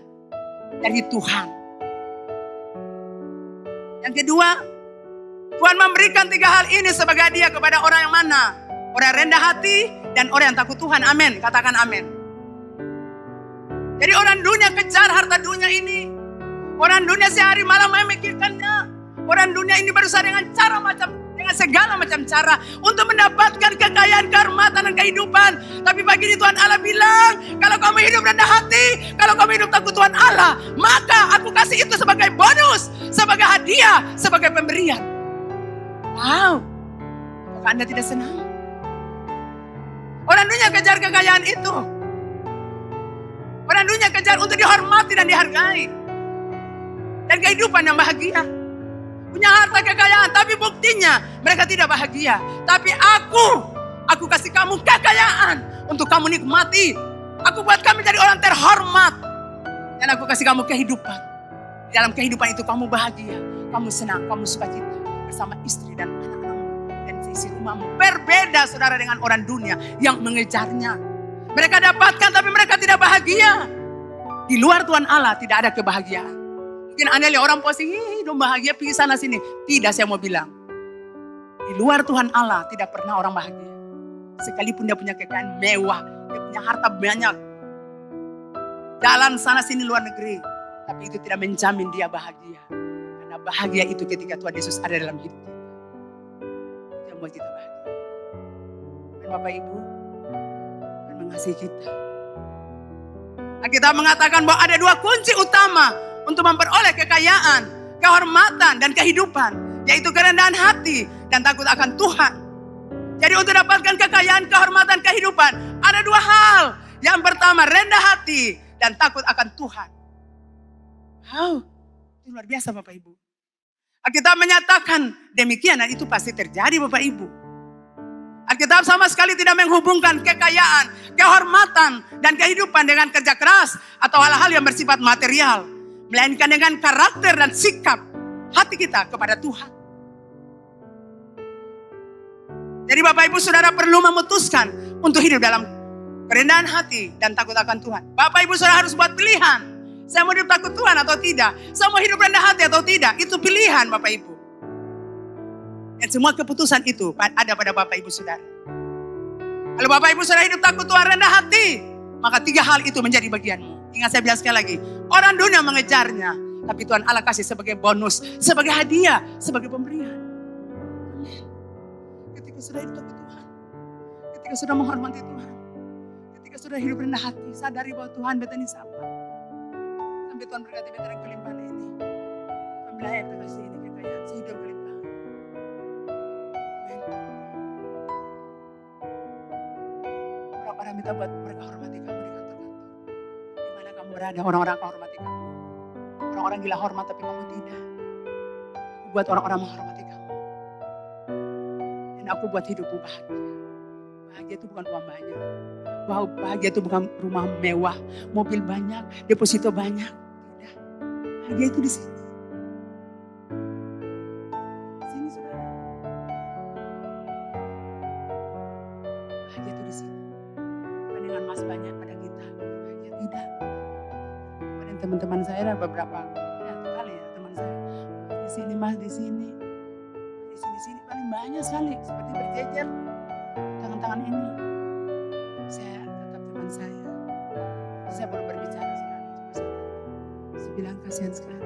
dari Tuhan. Yang kedua, Tuhan memberikan 3 hal ini sebagai hadiah kepada orang yang mana? Orang rendah hati dan orang yang takut Tuhan. Amin, katakan amin. Jadi orang dunia kejar harta dunia ini. Orang dunia sehari malam memikirkannya. Orang dunia ini berusaha dengan segala macam cara untuk mendapatkan kekayaan, kehormatan, dan kehidupan. Tapi pagi ini Tuhan Allah bilang, kalau kamu hidup rendah hati, kalau kamu hidup takut Tuhan Allah, maka aku kasih itu sebagai bonus, sebagai hadiah, sebagai pemberian. Wow, apakah Anda tidak senang? Orang dunia kejar kekayaan itu. Orang dunia kejar untuk dihormati dan dihargai. Dan kehidupan yang bahagia. Punya harta kekayaan, tapi buktinya mereka tidak bahagia. Tapi aku kasih kamu kekayaan untuk kamu nikmati. Aku buat kamu jadi orang terhormat. Dan aku kasih kamu kehidupan. Di dalam kehidupan itu kamu bahagia, kamu senang, kamu sukacita bersama istri dan anak-anakmu dan isi rumahmu. Berbeda saudara dengan orang dunia yang mengejarnya. Mereka dapatkan tapi mereka tidak bahagia. Di luar Tuhan Allah tidak ada kebahagiaan. Mungkin Anda lihat orang posting, dong bahagia pergi sana sini. Tidak, saya mau bilang. Di luar Tuhan Allah tidak pernah orang bahagia. Sekalipun dia punya kekayaan mewah, dia punya harta banyak. Jalan sana sini luar negeri. Tapi itu tidak menjamin dia bahagia. Karena bahagia itu ketika Tuhan Yesus ada dalam hidup kita. Itu yang membuat kita bahagia. Dan Bapak Ibu, Tuhan mengasihi kita. Kita mengatakan bahwa ada dua kunci utama untuk memperoleh kekayaan, kehormatan, dan kehidupan. Yaitu kerendahan hati dan takut akan Tuhan. Jadi untuk dapatkan kekayaan, kehormatan, kehidupan, ada dua hal. Yang pertama, rendah hati dan takut akan Tuhan. Wow, itu luar biasa Bapak Ibu. Alkitab menyatakan demikian dan itu pasti terjadi Bapak Ibu. Alkitab sama sekali tidak menghubungkan kekayaan, kehormatan, dan kehidupan dengan kerja keras atau hal-hal yang bersifat material. Melainkan dengan karakter dan sikap hati kita kepada Tuhan. Jadi Bapak Ibu Saudara perlu memutuskan untuk hidup dalam kerendahan hati dan takut akan Tuhan. Bapak Ibu Saudara harus buat pilihan. Saya mau hidup takut Tuhan atau tidak. Saya mau hidup rendah hati atau tidak. Itu pilihan Bapak Ibu. Dan semua keputusan itu ada pada Bapak Ibu Saudara. Kalau Bapak Ibu Saudara hidup takut Tuhan, rendah hati, maka 3 hal itu menjadi bagianmu. Ingat saya bilang sekali lagi, orang dunia mengejarnya, tapi Tuhan Allah kasih sebagai bonus, sebagai hadiah, sebagai pemberian. Amin. Ketika sudah hidup takut Tuhan, ketika sudah menghormati Tuhan, ketika sudah hidup rendah hati, sadari bahwa Tuhan betani sapa. Sampai Tuhan berkata betani kelimpahan ini, pembelai yang kasih ini kekayaan, sehidup kelimpahan. Amin. Orang-orang minta buat mereka hormati kamu di kantor-kantor. Kamu berada, orang-orang akan hormati kamu. Orang-orang gila hormat tapi kamu tidak. Aku buat orang-orang menghormati kamu. Dan aku buat hidupmu bahagia. Bahagia itu bukan uang banyak. Bahagia itu bukan rumah mewah, mobil banyak, deposito banyak. Tidak. Bahagia itu di sini. Di sini saudara. Bahagia itu di sini. Bukan dengan emas banyak pada kita. Bahagia tidak. Teman-teman saya ada beberapa kali ya teman saya di sini mas di sini paling banyak sekali seperti berjejer tangan-tangan ini. Saya tetap teman saya baru berbicara sekali cuma saya bilang kasihan sekali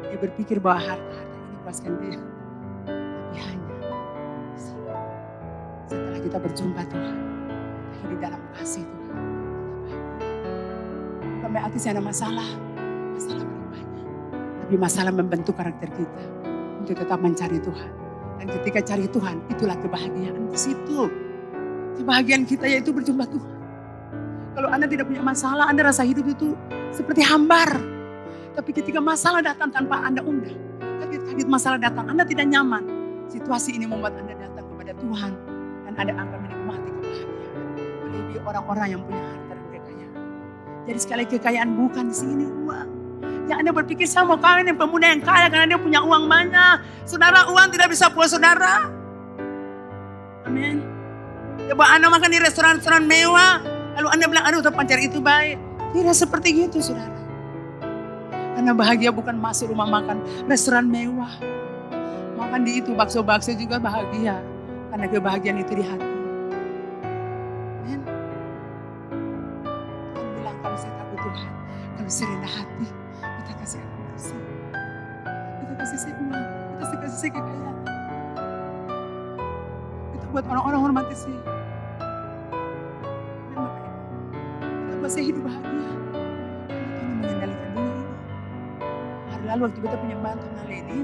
dia berpikir bahwa harta ini puaskan dia, tapi hanya di sini. Setelah kita berjumpa Tuhan, kita hidup dalam kasih Tuhan. Bukan berarti saya ada masalah belum banyak. Tapi masalah membentuk karakter kita untuk tetap mencari Tuhan. Dan ketika cari Tuhan, itulah kebahagiaan di situ. Kebahagiaan kita yaitu berjumpa Tuhan. Kalau Anda tidak punya masalah, Anda rasa hidup itu seperti hambar. Tapi ketika masalah datang tanpa Anda undang, kaget-kaget masalah datang, Anda tidak nyaman. Situasi ini membuat Anda datang kepada Tuhan. Dan Anda akan menikmati kebahagiaan. Melebihi orang-orang yang punya harta. Jadi sekali kekayaan bukan di sini uang. Yang Anda berpikir saya mau kawin dengan pemuda yang kaya karena dia punya uang banyak. Saudara, uang tidak bisa puas saudara. Amin. Coba Anda makan di restoran-restoran mewah. Lalu Anda bilang, aduh pacar itu baik. Tidak seperti gitu saudara. Karena bahagia bukan masuk rumah makan restoran mewah. Makan di itu bakso-bakso juga bahagia. Karena kebahagiaan itu di hati. Amin. Tuhan bilang kalau saya menguasai kekayaan. Itu buat orang-orang hormati sih. Kita buat saya hidup bahagia. Karena Tuhan yang mengendalikan dunia ini. Hari lalu waktu kita punya bantu ini,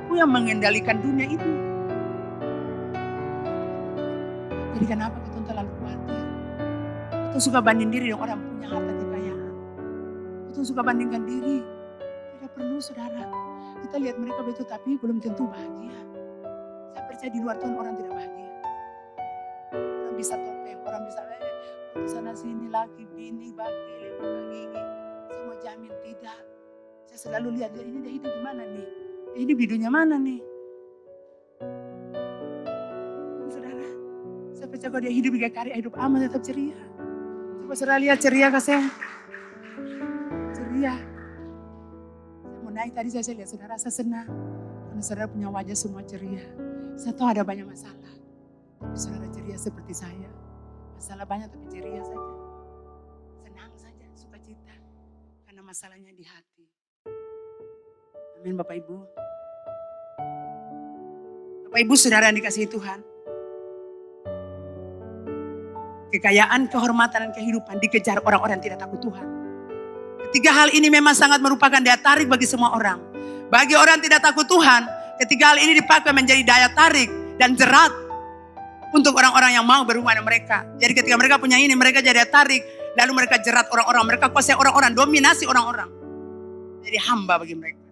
aku yang mengendalikan dunia itu. Jadi kenapa kita terlalu khawatir? Kita suka banding diri dengan orang punya harta kekayaan. Kita suka bandingkan diri. Tidak perlu saudara. Kita lihat mereka begitu tapi belum tentu bahagia. Saya percaya di luar Tuhan orang tidak bahagia. Orang bisa topeng, orang bisa sana sini lagi, bini, bagi, buka gigi. Saya mau jamin tidak. Saya selalu lihat dia ini dia hidup di mana nih? Dia hidup di dunia mana nih? Saudara, saya percaya kalau dia hidup di karya hidup aman tetap ceria. Coba saudara lihat ceria kah saya? Ceria. Saya mau naik tadi saya lihat saudara, saya senang. Karena saudara punya wajah semua ceria. Saya tahu ada banyak masalah. Tapi saudara ceria seperti saya. Masalah banyak tapi ceria saja. Senang saja, sukacita. Karena masalahnya di hati. Amin Bapak Ibu. Bapak Ibu saudara yang dikasihi Tuhan. Kekayaan, kehormatan, dan kehidupan dikejar orang-orang yang tidak takut Tuhan. Ketiga hal ini memang sangat merupakan daya tarik bagi semua orang. Bagi orang yang tidak takut Tuhan, ketiga hal ini dipakai menjadi daya tarik dan jerat untuk orang-orang yang mau berhubungan dengan mereka. Jadi ketika mereka punya ini, mereka jadi daya tarik. Lalu mereka jerat orang-orang, mereka kuasai orang-orang, dominasi orang-orang. Jadi hamba bagi mereka.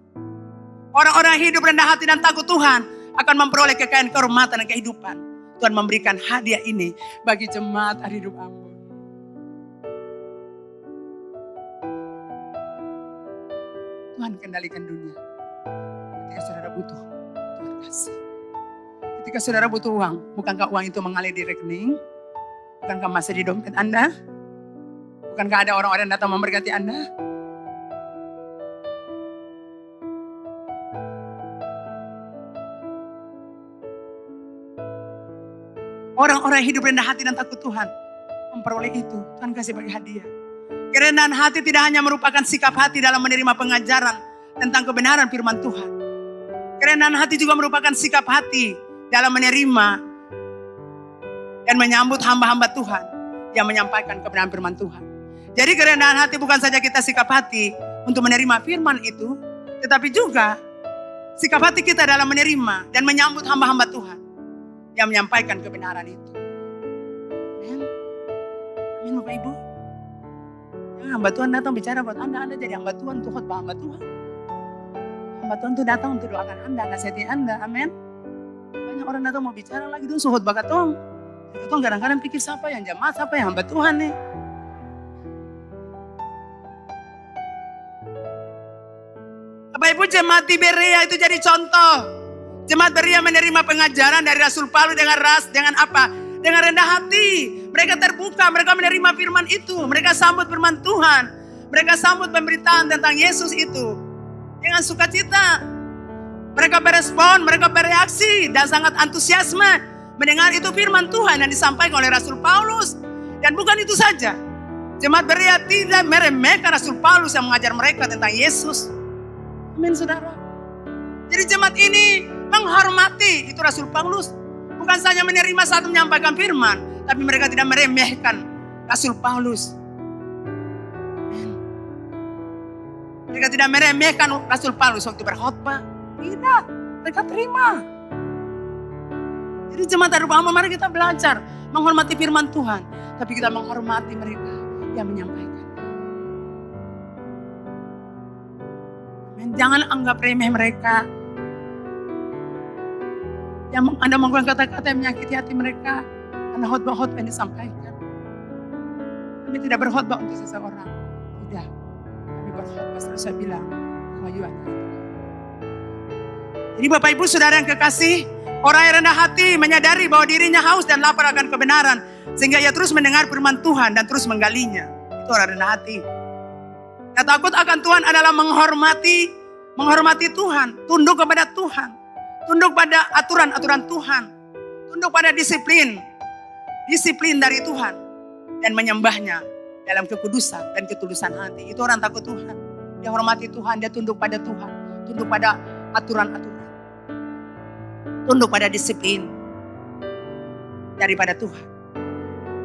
Orang-orang yang hidup rendah hati dan takut Tuhan akan memperoleh kekayaan, kehormatan, dan kehidupan. Tuhan memberikan hadiah ini bagi jemaat Hari Hidup Ambon. Tuhan kendalikan dunia. Ketika saudara butuh, Tuhan kasih. Ketika saudara butuh uang, bukankah uang itu mengalir di rekening? Bukankah masih di dompet Anda? Bukankah ada orang-orang yang datang memberkati Anda? Orang-orang yang hidup rendah hati dan takut Tuhan memperoleh itu. Tuhan kasih bagi hadiah. Kerendahan hati tidak hanya merupakan sikap hati dalam menerima pengajaran tentang kebenaran firman Tuhan. Kerendahan hati juga merupakan sikap hati dalam menerima dan menyambut hamba-hamba Tuhan yang menyampaikan kebenaran firman Tuhan. Jadi kerendahan hati bukan saja kita sikap hati untuk menerima firman itu, tetapi juga sikap hati kita dalam menerima dan menyambut hamba-hamba Tuhan yang menyampaikan kebenaran itu. Amin. Amin Bapak Ibu. Jangan hamba Tuhan datang bicara buat Anda jadi hamba Tuhan untuk khotbah hamba Tuhan. Hamba Tuhan itu datang untuk doakan Anda, nasihati Anda. Amin. Banyak orang datang mau bicara lagi tuh suhut bakat Tuhan. Tuhan kadang-kadang pikir siapa yang jemaat, siapa yang hamba Tuhan nih. Bapak Ibu, jemaat di Berea itu jadi contoh. Jemaat Berea menerima pengajaran dari Rasul Paulus dengan apa? Dengan rendah hati. Mereka terbuka, mereka menerima firman itu. Mereka sambut firman Tuhan. Mereka sambut pemberitaan tentang Yesus itu dengan sukacita. Mereka berespon, mereka bereaksi dan sangat antusiasme mendengar itu firman Tuhan yang disampaikan oleh Rasul Paulus. Dan bukan itu saja. Jemaat Berea tidak meremehkan Rasul Paulus yang mengajar mereka tentang Yesus. Amin saudara. Jadi jemaat ini menghormati itu Rasul Paulus. Bukan saja menerima saat menyampaikan firman, tapi mereka tidak meremehkan Rasul Paulus. Amin. Mereka tidak meremehkan Rasul Paulus waktu berkhotbah. Tidak, mereka terima. Jadi jemaat Hari Hidup Ambon, mari kita belajar menghormati firman Tuhan, tapi kita menghormati mereka yang menyampaikan. Amin. Jangan anggap remeh mereka. Yang Anda menggunakan kata-kata yang menyakiti hati mereka karena khotbah-khotbah yang disampaikan. Kami tidak berkhotbah untuk seseorang. Tidak. Kami berkhotbah selalu saya bilang kemajuan dari Tuhan. Jadi Bapak Ibu Saudara yang kekasih, orang yang rendah hati menyadari bahwa dirinya haus dan lapar akan kebenaran, sehingga ia terus mendengar firman Tuhan dan terus menggalinya. Itu orang rendah hati. Nah, takut akan Tuhan adalah menghormati Tuhan, tunduk kepada Tuhan. Tunduk pada aturan-aturan Tuhan. Tunduk pada disiplin dari Tuhan. Dan menyembahnya dalam kekudusan dan ketulusan hati. Itu orang takut Tuhan. Dia hormati Tuhan, dia tunduk pada Tuhan. Tunduk pada aturan-aturan. tunduk pada disiplin daripada Tuhan.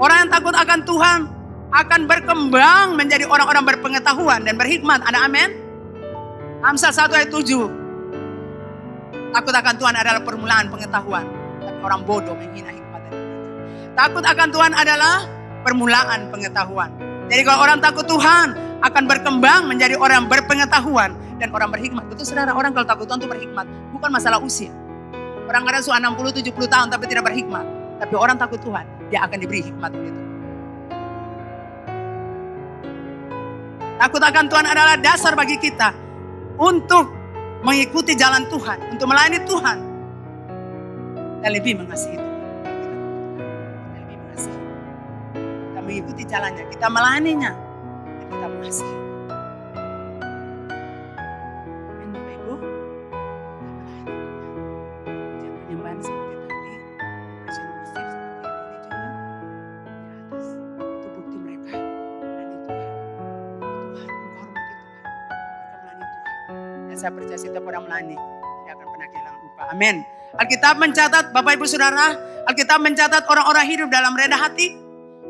Orang yang takut akan Tuhan akan berkembang menjadi orang-orang berpengetahuan dan berhikmat. Ada amin? Amsal 1 ayat 7. Takut akan Tuhan adalah permulaan pengetahuan, tapi orang bodoh menghina hikmat dan bijak. Takut akan Tuhan adalah permulaan pengetahuan. Jadi kalau orang takut Tuhan akan berkembang menjadi orang berpengetahuan dan orang berhikmat. Betul saudara, orang kalau takut Tuhan itu berhikmat. Bukan masalah usia. Orang kadang sudah 60-70 tahun tapi tidak berhikmat. Tapi orang takut Tuhan, dia akan diberi hikmat oleh Tuhan. Takut akan Tuhan adalah dasar bagi kita untuk mengikuti jalan Tuhan, untuk melayani Tuhan. Dan lebih mengasihi Tuhan. Kita lebih mengasihi. Kita mengikuti jalannya, kita melayaninya, dan kita mengasihi. Amin Bapak Ibu. Kita melayani Tuhan. Jangan nyembahan seperti tadi. Passion worship seperti ini juga. Di atas, itu bukti mereka melayani Tuhan. Tuhan, menghormati Tuhan. Mereka melayani Tuhan. Dan saya percaya setiap orang melayani tidak akan pernah kehilangan upah. Amin. Alkitab mencatat, Bapak Ibu Saudara, Alkitab mencatat orang-orang hidup dalam rendah hati.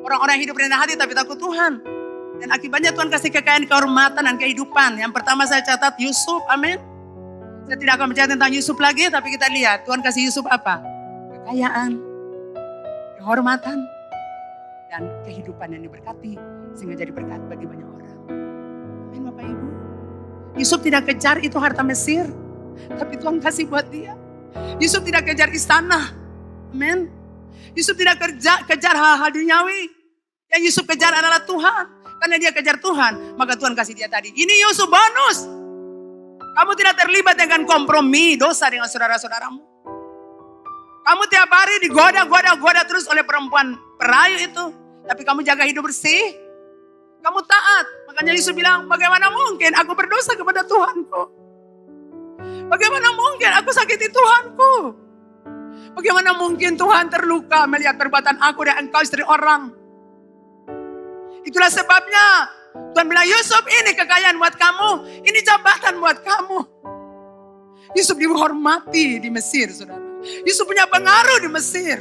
Orang-orang hidup rendah hati tapi takut Tuhan. Dan akibatnya Tuhan kasih kekayaan, kehormatan, dan kehidupan. Yang pertama saya catat Yusuf, amin. Saya tidak akan bicara tentang Yusuf lagi, tapi kita lihat Tuhan kasih Yusuf apa? Kekayaan, kehormatan, dan kehidupan yang diberkati. Sehingga jadi berkat bagi banyak orang. Amin Bapak Ibu. Yusuf tidak kejar itu harta Mesir. Tapi Tuhan kasih buat dia. Yusuf tidak kejar istana. Amin. Yusuf tidak kejar hal-hal duniawi. Yang Yusuf kejar adalah Tuhan. Karena dia kejar Tuhan, maka Tuhan kasih dia tadi. Ini Yusuf bonus. Kamu tidak terlibat dengan kompromi dosa dengan saudara-saudaramu. Kamu tiap hari digoda terus oleh perempuan perayu itu. Tapi kamu jaga hidup bersih. Kamu taat. Makanya Yusuf bilang, bagaimana mungkin aku berdosa kepada Tuhanku? Bagaimana mungkin aku sakiti Tuhanku? Bagaimana mungkin Tuhan terluka melihat perbuatan aku dan engkau istri orang? Itulah sebabnya Tuhan bilang, Yusuf ini kekayaan buat kamu. Ini jabatan buat kamu. Yusuf dihormati di Mesir, saudara. Yusuf punya pengaruh di Mesir.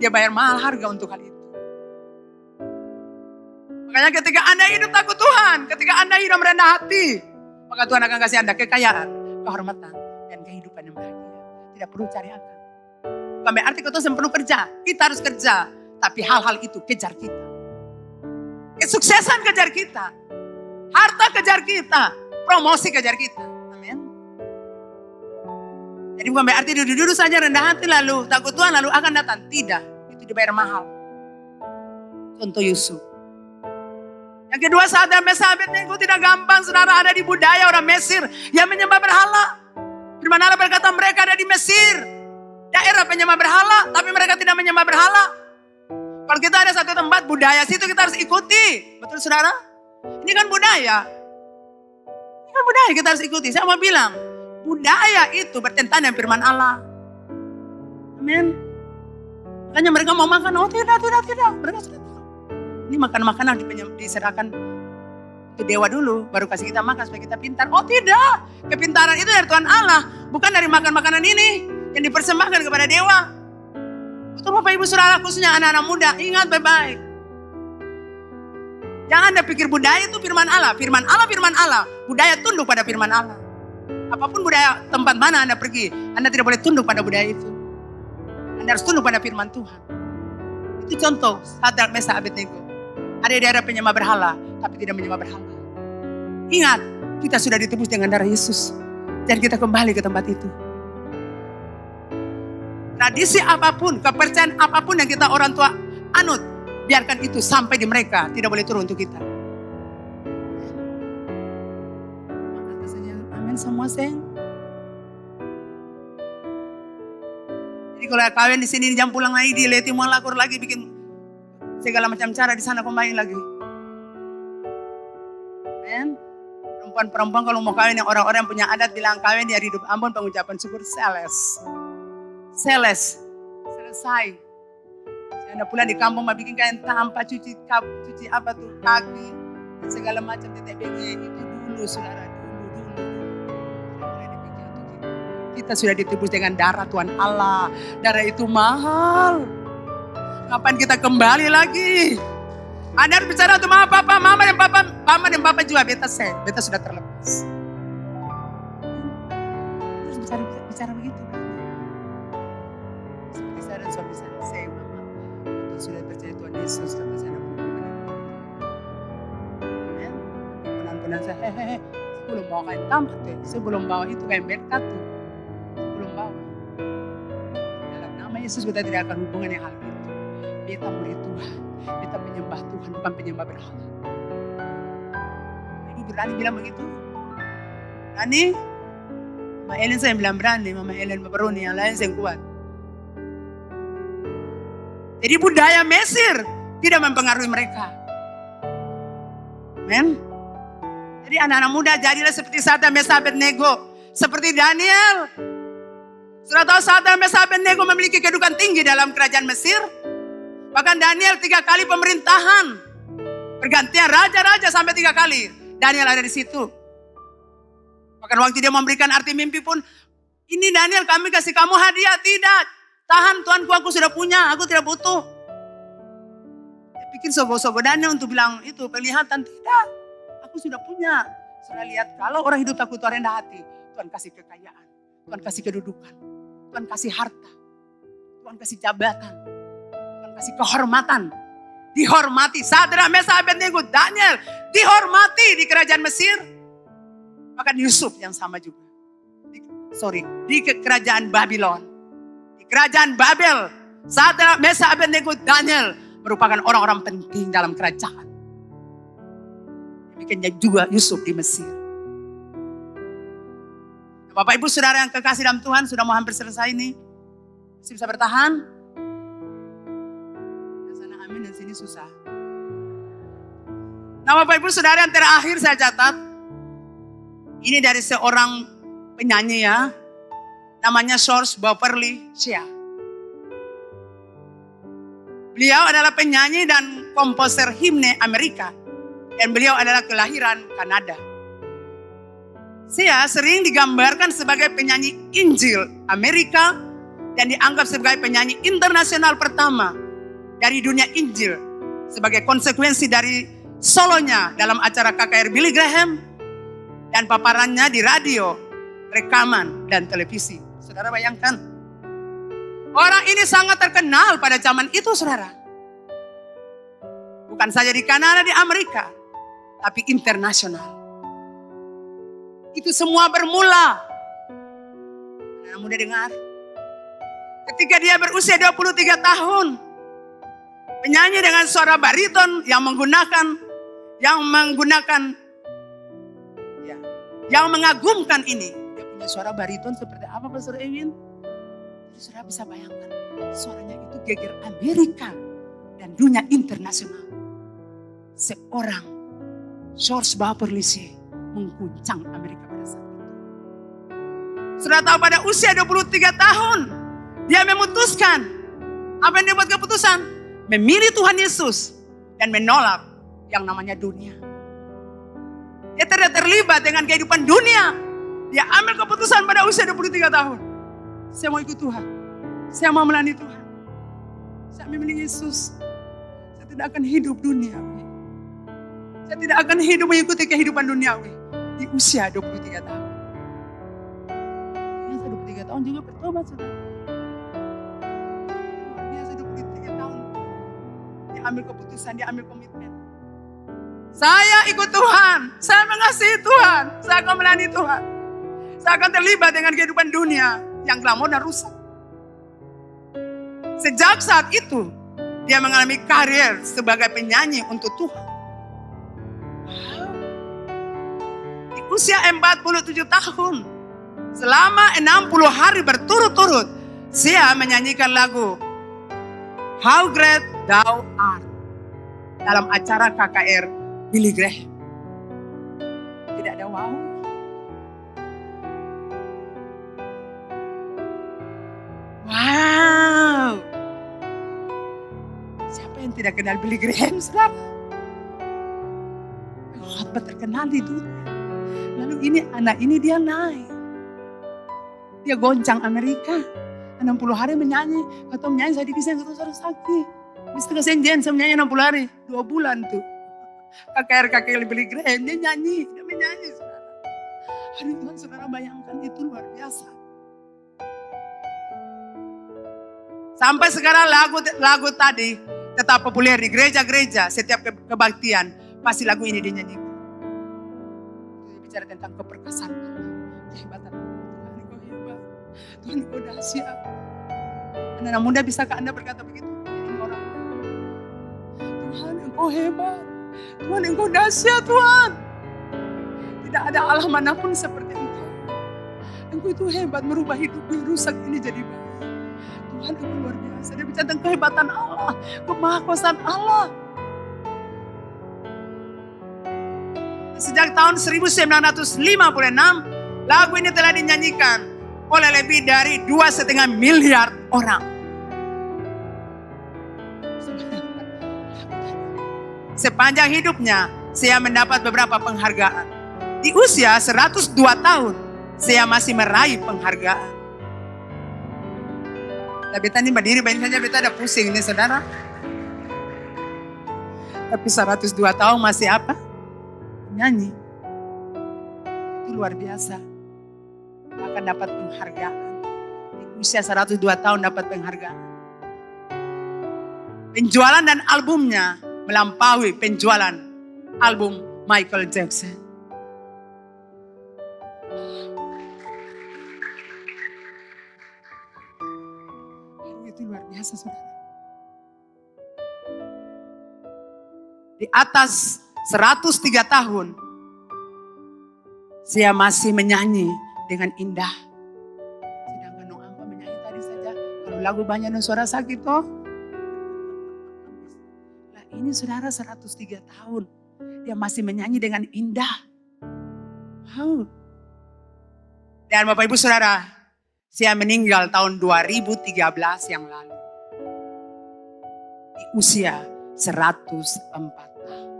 Dia bayar mahal harga untuk hal itu. Makanya ketika Anda hidup takut Tuhan, ketika Anda hidup merendah hati, maka Tuhan akan kasih Anda kekayaan, kehormatan, dan kehidupan yang bahagia. Tidak perlu cari akal. Bukan berarti kita perlu kerja. Kita harus kerja. Tapi hal-hal itu kejar kita. Kesuksesan kejar kita. Harta kejar kita. Promosi kejar kita. Amin. Jadi bukan berarti duduk-duduk saja rendah hati lalu takut Tuhan lalu akan datang. Tidak. Itu dibayar mahal. Contoh Yusuf. Yang kedua, saat dan Abednego itu tidak gampang. Saudara, ada di budaya orang Mesir yang menyembah berhala. Firman Allah berkata mereka ada di Mesir. Daerah penyembah berhala, tapi mereka tidak menyembah berhala. Kalau kita ada satu tempat budaya situ kita harus ikuti. Betul saudara? Ini kan budaya. Ini kan budaya kita harus ikuti. Saya mau bilang, budaya itu bertentangan dengan firman Allah. Amin. Makanya mereka mau makan, oh tidak. Mereka sudah tahu. Ini makan-makanan diserahkan ke dewa dulu, baru kasih kita makan supaya kita pintar. Oh tidak, kepintaran itu dari Tuhan Allah, bukan dari makan makanan ini yang dipersembahkan kepada dewa. Betul Bapak Ibu Saudara, khususnya anak-anak muda, ingat baik-baik. Jangan Anda pikir budaya itu firman Allah. Firman Allah. Budaya tunduk pada firman Allah. Apapun budaya tempat mana Anda pergi, Anda tidak boleh tunduk pada budaya itu. Anda harus tunduk pada firman Tuhan. Itu contoh Sadrak Mesak Abednego. Ada di daerah penyembah berhala, tapi tidak menyembah berhala. Ingat, kita sudah ditebus dengan darah Yesus. Dan kita kembali ke tempat itu. Tradisi apapun, kepercayaan apapun yang kita orang tua anut, biarkan itu sampai di mereka, tidak boleh turun untuk kita. Amin semua sayang. Jadi kalau kawin di sini jam pulang lagi, di leti mau lakur lagi, bikin segala macam cara di sana kembali lagi. Amin. Perempuan-perempuan kalau mau kawin yang orang-orang punya adat bilang kawin di hari hidup Ambon pengucapan syukur selesai. Anda pulang di kampung mau bikin kain tanpa cuci apa tuh kaki segala macam titik BG itu dulu saudara dulu. Tidak boleh dipikir untuk Kita sudah ditebus dengan darah Tuhan Allah. Darah itu mahal. Ngapain kita kembali lagi? Anda harus bicara untuk mama, papa, mama dan papa juga. Beta sudah terlepas. Harus bicara begitu. Seperti saya dan suami saya, mama, kita sudah percaya Tuhan Yesus, kata saya nak penan saya, saya belum bawa kain tampak tuh, saya belum bawa itu kain berkat tuh, saya belum bawa. Dalam nama Yesus kita tidak akan hubungan yang hal itu. Beta murid Tuhan, beta penyembah Tuhan, bukan penyembah berhala. Ibu berani bilang begitu? Berani? Mama Ellen saya bilang berani, Mama Ellen, Bapak Roni, yang lain saya kuat. Jadi budaya Mesir tidak mempengaruhi mereka. Amen. Jadi anak-anak muda jadilah seperti Sadrak, Mesak, Abednego. Seperti Daniel. Sudah tahu Sadrak, Mesak, Abednego memiliki kedudukan tinggi dalam kerajaan Mesir. Bahkan Daniel 3 kali pemerintahan. Pergantian raja-raja sampai 3 kali. Daniel ada di situ. Bahkan waktu dia memberikan arti mimpi pun. Ini Daniel, kami kasih kamu hadiah. Tidak. Tahan Tuanku, aku sudah punya. Aku tidak butuh. Dia pikir sogo-sogo Daniel untuk bilang itu penglihatan. Tidak. Aku sudah punya. Sudah lihat kalau orang hidup takut Tuhan rendah hati. Tuhan kasih kekayaan. Tuhan kasih kedudukan. Tuhan kasih harta. Tuhan kasih jabatan. Tuhan kasih kehormatan. Dihormati. Sadrak, Mesak, Abednego, Daniel. Dihormati di kerajaan Mesir. Bahkan Yusuf yang sama juga. Di kerajaan Babylon. Di kerajaan Babel. Sadrak, Mesak, Abednego, Daniel. Merupakan orang-orang penting dalam kerajaan. Demikian juga Yusuf di Mesir. Bapak Ibu Saudara yang kekasih dalam Tuhan, sudah mau hampir selesai nih. Masih bisa bertahan? Di sana amin dan sini susah. Nah Bapak Ibu Saudara yang terakhir saya catat. Ini dari seorang penyanyi ya. Namanya George Beverly Shea. Beliau adalah penyanyi dan komposer himne Amerika. Dan beliau adalah kelahiran Kanada. Shea sering digambarkan sebagai penyanyi Injil Amerika dan dianggap sebagai penyanyi internasional pertama dari dunia Injil sebagai konsekuensi dari solonya dalam acara KKR Billy Graham dan paparannya di radio, rekaman, dan televisi. Saudara bayangkan, orang ini sangat terkenal pada zaman itu, saudara. Bukan saja di Kanada, di Amerika, tapi internasional. Itu semua bermula. Anak muda dengar. Ketika dia berusia 23 tahun. Penyanyi dengan suara bariton yang mengagumkan ini. Dia punya suara bariton seperti apa Pastor Ewin? Jadi saudara bisa bayangkan. Suaranya itu geger Amerika dan dunia internasional. Seorang George Beverly Shea mengguncang Amerika pada saat itu. Sudah tahu pada usia 23 tahun. Dia memutuskan. Apa yang dia buat keputusan? Memilih Tuhan Yesus. Dan menolak yang namanya dunia. Dia tidak terlibat dengan kehidupan dunia. Dia ambil keputusan pada usia 23 tahun. Saya mau ikut Tuhan. Saya mau melayani Tuhan. Saya memilih Yesus. Saya tidak akan hidup dunia. Saya tidak akan hidup mengikuti kehidupan duniawi di usia 23 tahun. Biasa 23 tahun juga bertobat, saudara. Biasa 23 tahun. Dia ambil keputusan, dia ambil komitmen. Saya ikut Tuhan, saya mengasihi Tuhan, saya akan melayani Tuhan. Saya akan terlibat dengan kehidupan dunia yang glamor dan rusak. Sejak saat itu, dia mengalami karir sebagai penyanyi untuk Tuhan. Di usia 47 tahun, selama 60 hari berturut-turut, Shea menyanyikan lagu How Great Thou Art dalam acara KKR Billy Graham. Tidak ada wow. Wow. Siapa yang tidak kenal Billy Graham, saudara? Khotbah terkenal di dunia. Lalu ini anak ini dia naik. Dia goncang Amerika. 60 hari menyanyi. Kata menyanyi saya dikisah ke saudara sakti. Di setengah senjen saya menyanyi 60 hari. 2 bulan tuh. KKR beli Graham, dia nyanyi. Dia menyanyi saudara. Hari Tuhan saudara bayangkan itu luar biasa. Sampai sekarang lagu tadi tetap populer di gereja-gereja. Setiap kebaktian pasti lagu ini dinyanyikan. Dia bicara tentang keperkasaan Allah. Kehebatan Allah. Tuhan engkau hebat. Tuhan engkau dahsyat. Anak-anak muda bisakah Anda berkata begitu? Ini orang. Tuhan engkau hebat. Tuhan engkau dahsyat Tuhan. Tidak ada Allah manapun seperti engkau. Engkau itu hebat merubah hidup yang rusak ini jadi baik. Tuhan engkau luar biasa. Dia bicara tentang kehebatan Allah. Kemahakuasaan Allah. Sejak tahun 1956 lagu ini telah dinyanyikan oleh lebih dari 2,5 miliar orang. Sepanjang hidupnya saya mendapat beberapa penghargaan. Di usia 102 tahun saya masih meraih penghargaan. Tapi tadi berdiri banyak saja beta ada pusing nih saudara. Tapi 102 tahun masih apa? Nyanyi. Itu luar biasa. Akan dapat penghargaan. Di usia 102 tahun dapat penghargaan. Penjualan dan albumnya melampaui penjualan album Michael Jackson. Itu luar biasa saudara. Di atas 103 tahun saya masih menyanyi dengan indah. Sedangkan Nong Ampa menyanyi tadi saja. Kalau lagu banyak dan suara sakit toh. Nah ini saudara 103 tahun. Dia masih menyanyi dengan indah. Wow. Dan Bapak Ibu Saudara, saya meninggal tahun 2013 yang lalu. Di usia 104 tahun.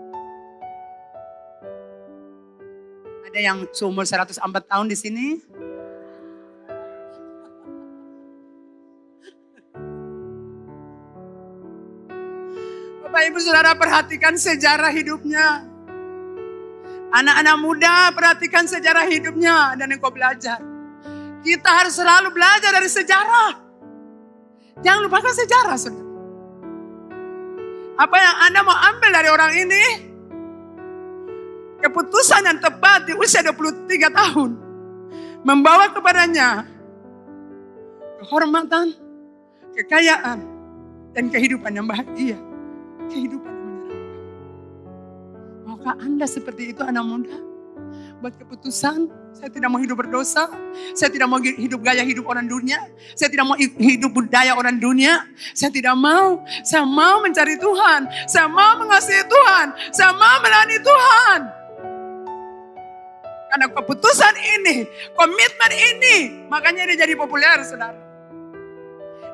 Ada yang seumur 104 tahun di sini? Bapak Ibu Saudara perhatikan sejarah hidupnya. Anak-anak muda perhatikan sejarah hidupnya dan engkau belajar. Kita harus selalu belajar dari sejarah. Jangan lupakan sejarah saudara. Apa yang Anda mau ambil dari orang ini? Keputusan yang tepat di usia 23 tahun. Membawa kepadanya kehormatan, kekayaan, dan kehidupan yang bahagia. Kehidupan yang menyenangkan. Maukah Anda seperti itu anak muda? Buat keputusan, saya tidak mau hidup berdosa. Saya tidak mau hidup gaya hidup orang dunia. Saya tidak mau hidup budaya orang dunia. Saya tidak mau. Saya mau mencari Tuhan. Saya mau mengasihi Tuhan. Saya mau melayani Tuhan. Karena keputusan ini, komitmen ini, makanya dia jadi populer, saudara.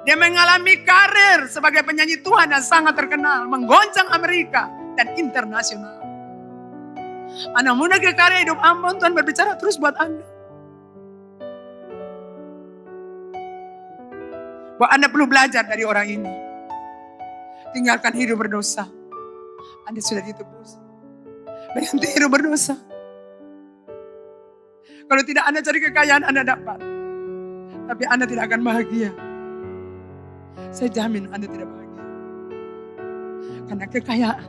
Dia mengalami karir sebagai penyanyi Tuhan yang sangat terkenal, menggoncang Amerika dan internasional. Anak muda ke karya hidup Ambon, Tuhan berbicara terus buat Anda. Bahwa Anda perlu belajar dari orang ini. Tinggalkan hidup berdosa. Anda sudah ditebus. Berhenti hidup berdosa. Kalau tidak Anda cari kekayaan, Anda dapat. Tapi Anda tidak akan bahagia. Saya jamin Anda tidak bahagia. Karena kekayaan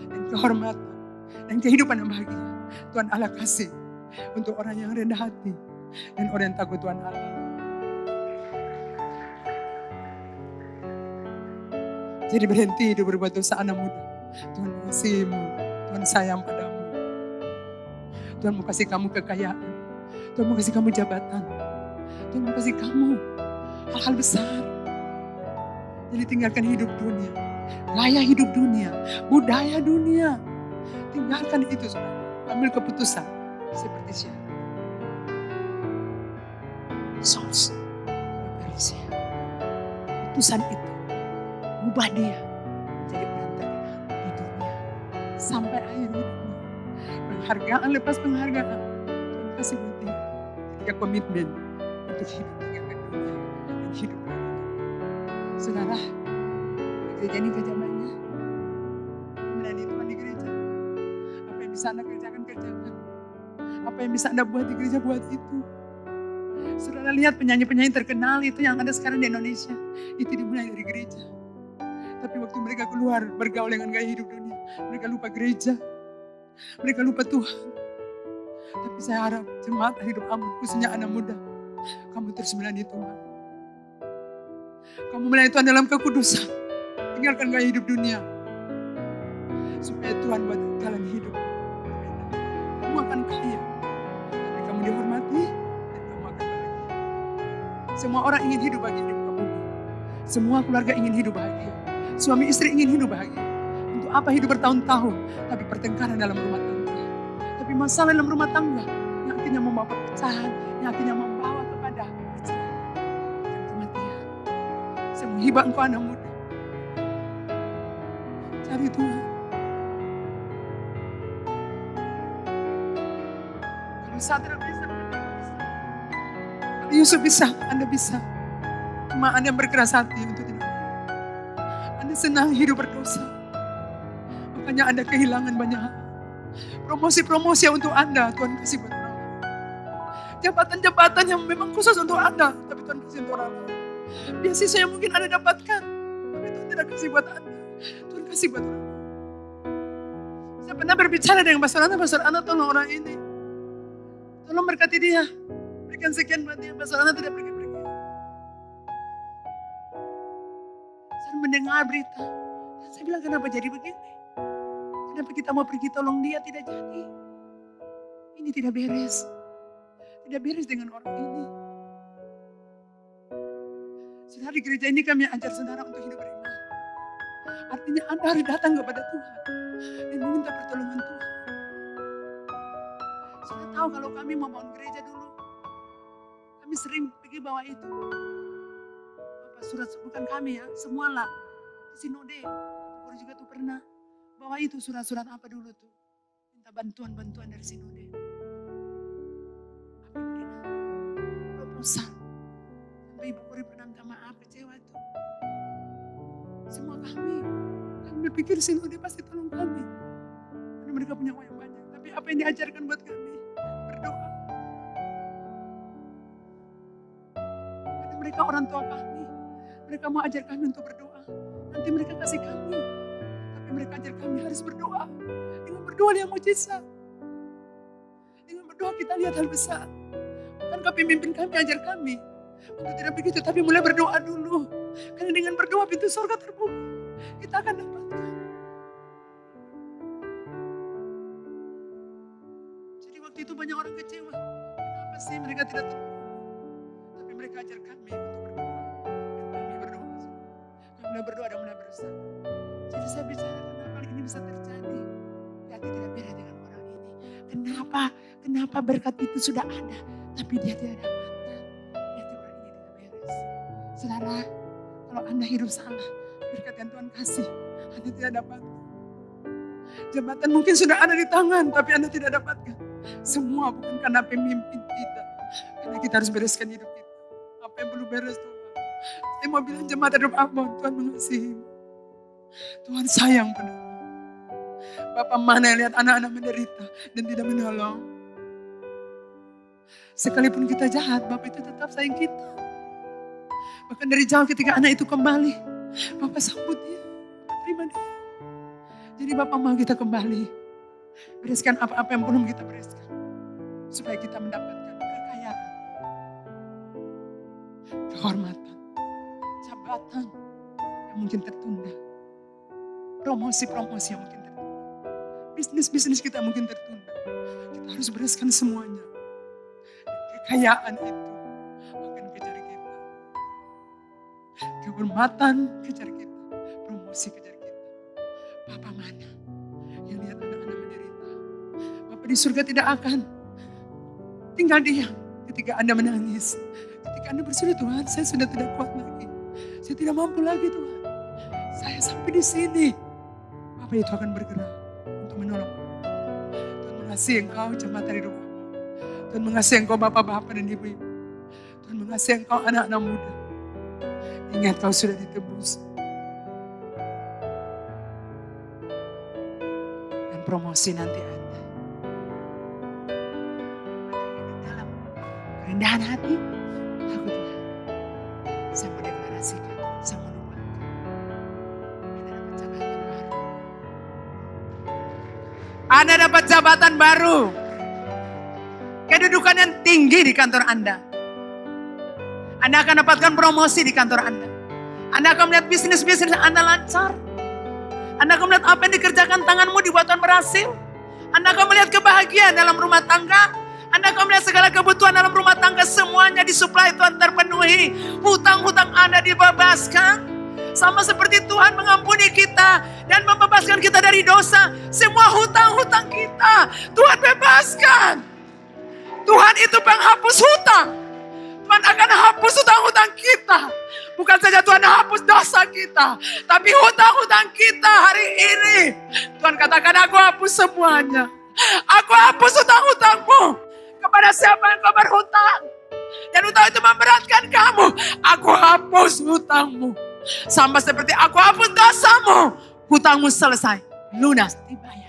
dan kehormatan dan kehidupan yang bahagia Tuhan Allah kasih untuk orang yang rendah hati dan orang yang takut Tuhan Allah. Jadi berhenti hidup berbuat dosa anak muda. Tuhan mengasihimu, Tuhan sayang padamu. Tuhan mau kasih kamu kekayaan, Tuhan mau kasih kamu jabatan, Tuhan mau kasih kamu hal-hal besar. Jadi tinggalkan hidup dunia, gaya hidup dunia, budaya dunia. Tinggalkan itu, saudara. Ambil keputusan seperti siapa? Saul Persia. Keputusan itu ubah dia menjadi orang terkenal di dunia sampai akhir hidupnya. Penghargaan lepas penghargaan Tuhan kasih buat dia ketika komitmen untuk untuk hidup tinggalkan dunia dan hidup lagi. Saudara, gereja ini gereja banyak. Melayani Tuhan di gereja. Apa yang bisa Anda kerjakan, kerjakan. Apa yang bisa Anda buat di gereja, buat itu. Saudara lihat penyanyi-penyanyi terkenal itu yang ada sekarang di Indonesia. Itu dimulai dari gereja. Tapi waktu mereka keluar bergaul dengan gaya hidup dunia, mereka lupa gereja. Mereka lupa Tuhan. Tapi saya harap jemaat hidup Ambon, khususnya anak muda, kamu terus melayani Tuhan. Kamu melayani Tuhan dalam kekudusan. Tinggalkan gaya hidup dunia. Supaya Tuhan buat jalan hidup. Kamu akan kaya. Tapi kamu dihormati dan kamu akan bahagia. Semua orang ingin hidup bahagia di muka bumi. Semua keluarga ingin hidup bahagia. Suami istri ingin hidup bahagia. Untuk apa hidup bertahun-tahun, tapi pertengkaran dalam rumah tangga. Tapi masalah dalam rumah tangga yang akhirnya membawa perpecahan, yang akhirnya membawa kepada perceraian dan kematian. Saya menghibah engkau anak muda. Cari Tuhan. Kalau Sadrak bisa, Anda bisa. Kalau Yusuf bisa, Anda bisa. Cuma Anda berkeras hati untuk tidak. Anda senang hidup berdosa. Makanya Anda kehilangan banyak hal. Promosi-promosi untuk Anda, Tuhan kasih buat orang lain. Jabatan-jabatan yang memang khusus untuk Anda, tapi Tuhan kasih untuk orang lain. Beasiswa yang mungkin Anda dapatkan, tapi Tuhan tidak kasih buat Anda. Tuhan kasih buat orang lain. Saya pernah berbicara dengan Pastor Ana tolong orang ini. Tolong berkati dia. Berikan sekian buat dia, Pastor Ana tidak pergi-pergi. Saya mendengar berita, dan saya bilang kenapa jadi begini? Kenapa kita mau pergi tolong dia, tidak jadi. Ini tidak beres. Tidak beres dengan orang ini. Saudara, di gereja ini kami ajar saudara untuk hidup beriman. Artinya Anda harus datang kepada Tuhan dan meminta pertolongan Tuhan. Sudah tahu kalau kami mau bangun gereja dulu, kami sering pergi bawa itu. Surat bukan kami ya, semualah. Sinode, Guru juga tuh pernah. Bawa itu surat-surat apa dulu tuh. Minta bantuan-bantuan dari Sinode. Apa Ibu Dina? Proposal. Sampai Ibu Kuri pernah minta maaf, kecewa itu. Semua kami berpikir Sinode pasti tolong kami. Karena mereka punya uang yang banyak. Tapi apa yang diajarkan buat kami? Berdoa. Karena mereka orang tua kami. Mereka mau ajar kami untuk berdoa. Nanti mereka kasih kami. Tapi mereka ajar kami harus berdoa. Dengan berdoa dia mujizat. Dengan berdoa kita lihat hal besar. Bukankah pemimpin kami ajar kami untuk tidak begitu, tapi mulai berdoa dulu. Karena dengan berdoa pintu surga terbuka. Kita akan dapatkan. Jadi waktu itu banyak orang kecewa. Kenapa sih mereka tidak terbuka? Tapi mereka ajar kami untuk berdoa. Mulai berdoa dan mulai berusaha. Jadi saya bicara kenapa hal ini bisa terjadi. Hati tidak beda dengan orang ini. Kenapa berkat itu sudah ada. Tapi dia tidak dapatkan. Berarti orang ini tidak beres. Saudara, kalau Anda hidup salah, berkat yang Tuhan kasih, Anda tidak dapatkan. Jabatan mungkin sudah ada di tangan, tapi Anda tidak dapatkan. Semua bukan karena pemimpin tidak. Karena kita harus bereskan hidup kita. Apa yang belum beres Tuhan. Saya mau bilang jemaat hidup Ambon, Tuhan mengasihi. Tuhan sayang pada. Bapak mana yang lihat anak-anak menderita dan tidak menolong. Sekalipun kita jahat, Bapak itu tetap sayang kita. Bahkan dari jauh ketika anak itu kembali, Bapak sambut dia, Bapak terima dia. Jadi Bapak mau kita kembali. Bereskan apa-apa yang belum kita bereskan. Supaya kita mendapatkan kekayaan. Kehormatan. Jabatan yang mungkin tertunda. Promosi-promosi yang mungkin tertunda. Bisnis-bisnis kita mungkin tertunda. Kita harus bereskan semuanya. Kekayaan itu akan kejar kita. Kehormatan kejar kita. Promosi kejar kita. Bapak mana yang lihat anak-anak menderita? Bapak di surga tidak akan tinggal diam ketika Anda menangis. Ketika Anda berseru, Tuhan, saya sudah tidak kuat lagi. Saya tidak mampu lagi, Tuhan. Saya sampai di sini. Bapak itu akan bergerak untuk menolong. Tuhan mengasihi engkau, jemaat dari rumah. Tuhan mengasihi engkau, bapak-bapak dan ibu-ibu. Tuhan mengasihi engkau anak-anak muda. Ingat kau sudah ditebus. Dan promosi nanti ada. Dalam kerendahan hati, aku Tuhan. Saya mendeklarasikan, saya menubuhkan. Anda dapat jabatan baru. Kedudukan yang tinggi di kantor Anda. Anda akan dapatkan promosi di kantor Anda. Anda akan melihat bisnis-bisnis Anda lancar. Anda akan melihat apa yang dikerjakan tanganmu dibuat Tuhan berhasil. Anda akan melihat kebahagiaan dalam rumah tangga. Anda akan melihat segala kebutuhan dalam rumah tangga semuanya disuplai Tuhan terpenuhi. Hutang-hutang Anda dibebaskan. Sama seperti Tuhan mengampuni kita dan membebaskan kita dari dosa. Semua hutang-hutang kita Tuhan bebaskan. Tuhan itu penghapus hutang. Tuhan akan hapus hutang-hutang kita. Bukan saja Tuhan hapus dosa kita, tapi hutang-hutang kita hari ini. Tuhan katakan, aku hapus semuanya. Aku hapus hutang-hutangmu. Kepada siapa yang kau berhutang dan hutang itu memberatkan kamu, aku hapus hutangmu. Sama seperti aku hapus dosamu, hutangmu selesai, lunas, dibayar.